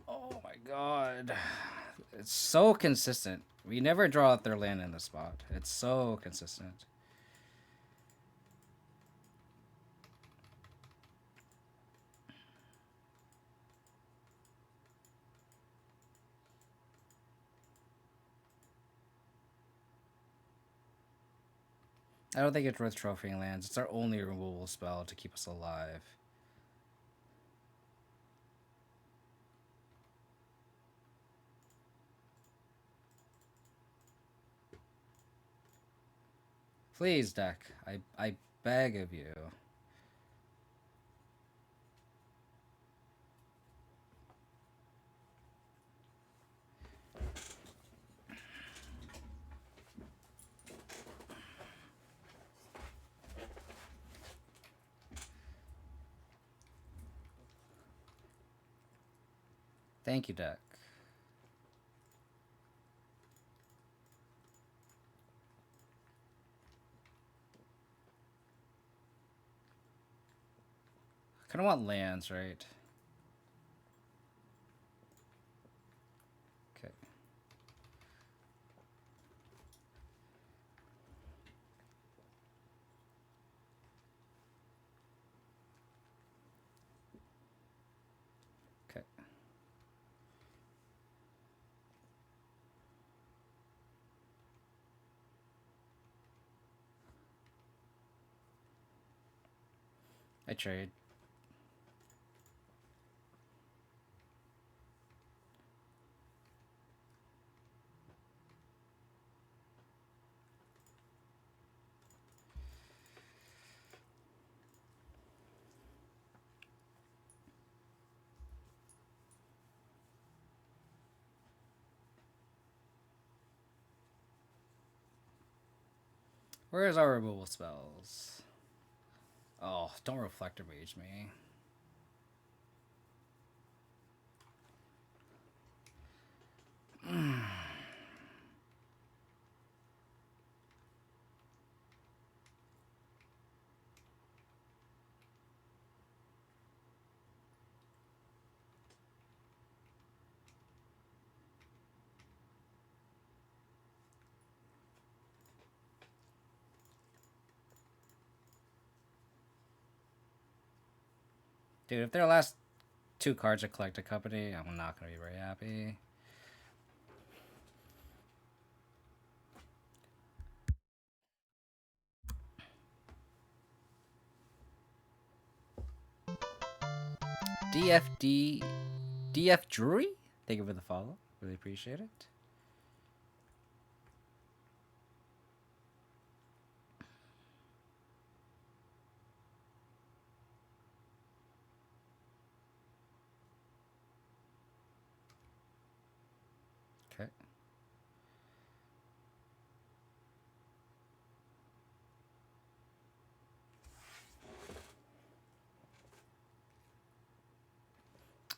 Oh my god. It's so consistent. We never draw out their land in the spot. It's so consistent. I don't think it's worth trophying lands. It's our only removal spell to keep us alive. Please, deck. I beg of you. Thank you, deck. I kind of want lands, right? Okay. Okay. I trade. Where's our removal spells? Oh, don't Reflector Mage me. Dude, if their last 2 cards are Collect a Company, I'm not going to be very happy. DF Drury? Thank you for the follow. Really appreciate it. Okay.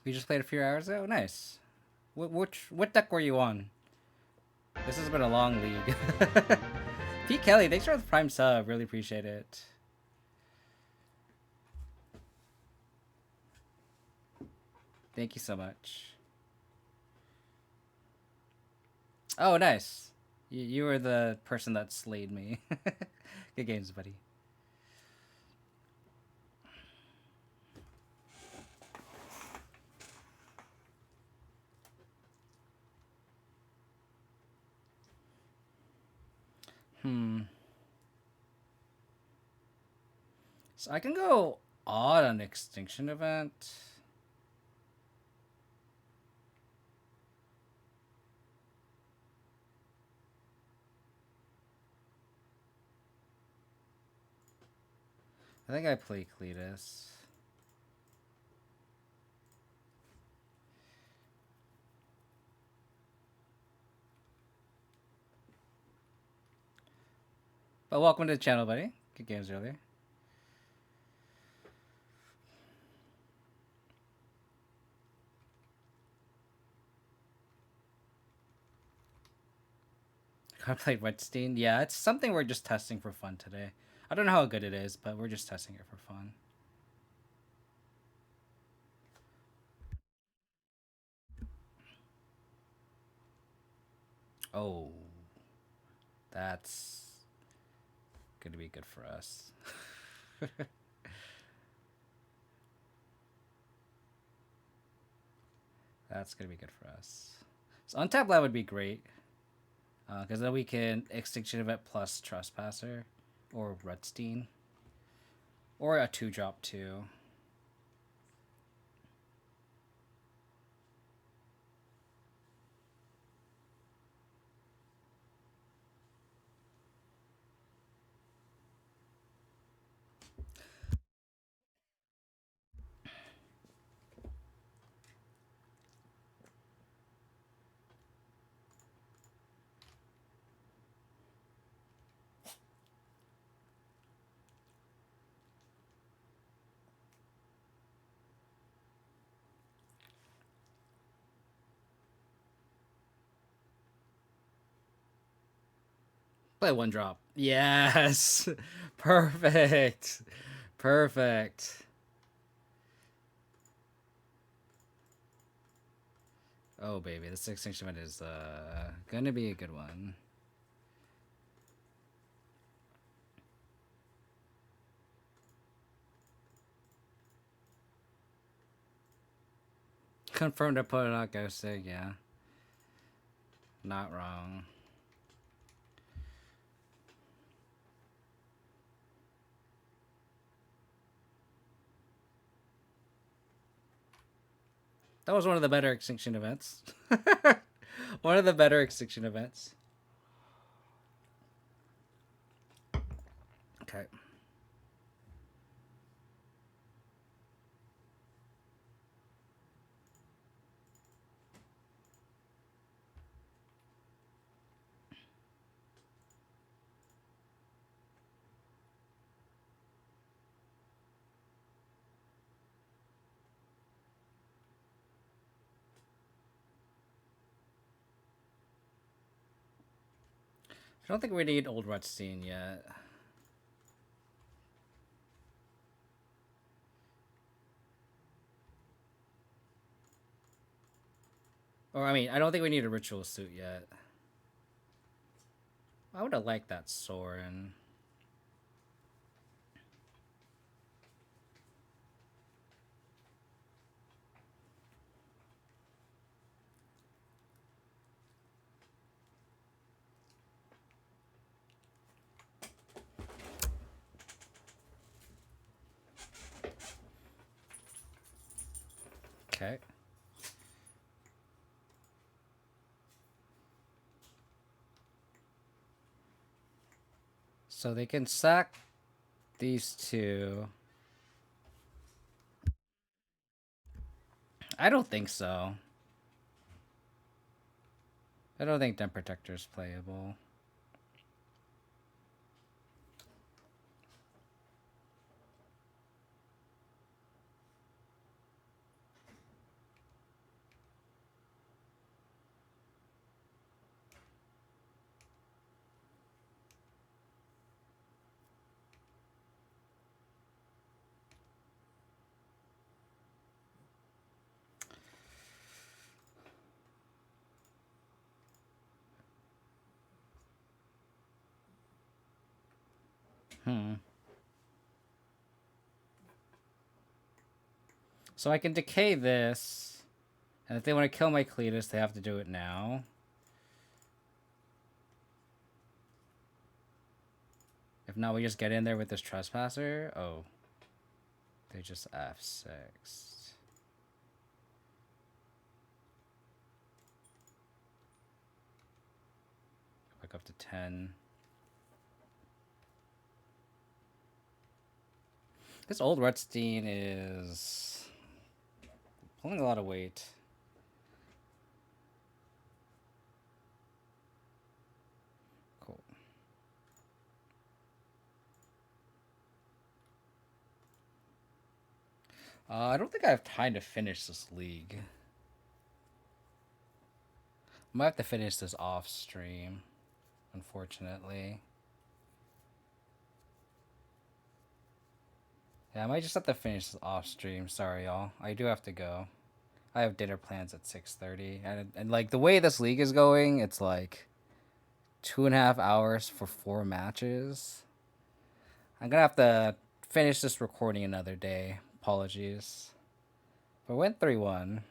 We just played a few hours ago? Nice. What deck were you on? This has been a long league. Pete Kelly, thanks for the Prime sub. Really appreciate it. Thank you so much. Oh, nice. You were the person that slayed me. Good games, buddy. So I can go odd on extinction event. I think I play Cletus. But welcome to the channel, buddy. Good games earlier. I played Rutstein. Yeah, it's something we're just testing for fun today. I don't know how good it is, but we're just testing it for fun. Oh, that's going to be good for us. That's going to be good for us. So untap lab would be great. Because then we can extinction event plus trespasser or Rutstein. Or a 2-drop too. Play 1-drop. Yes. Perfect. Perfect. Oh, baby. This extinction event is going to be a good one. Confirmed to put it out ghosting, yeah. Not wrong. That was one of the better extinction events. One of the better extinction events. Okay. I don't think we need Old Rutstein yet. Or, I mean, I don't think we need a ritual suit yet. I would have liked that Soren. Okay. So they can sack these two. I don't think so. I don't think Den Protector is playable. So I can decay this. And if they want to kill my Cletus, they have to do it now. If not, we just get in there with this Trespasser. Oh. They just F6. Back up to 10. This Old Rutstein is pulling a lot of weight. Cool. I don't think I have time to finish this league. I might have to finish this off stream, unfortunately. Yeah, I might just have to finish this off stream. Sorry, y'all. I do have to go. I have dinner plans at 6:30, and like the way this league is going, it's like 2.5 hours for 4 matches. I'm gonna have to finish this recording another day. Apologies. But went 3-1.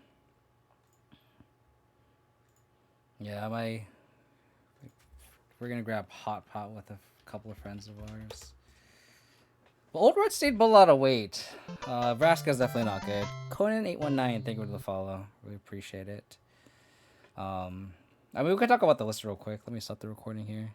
Yeah, we're gonna grab hot pot with a couple of friends of ours. Well, Old Red stayed a lot of weight. Vraska's definitely not good. Conan819, thank you for the follow. Really appreciate it. I mean, we can talk about the list real quick. Let me stop the recording here.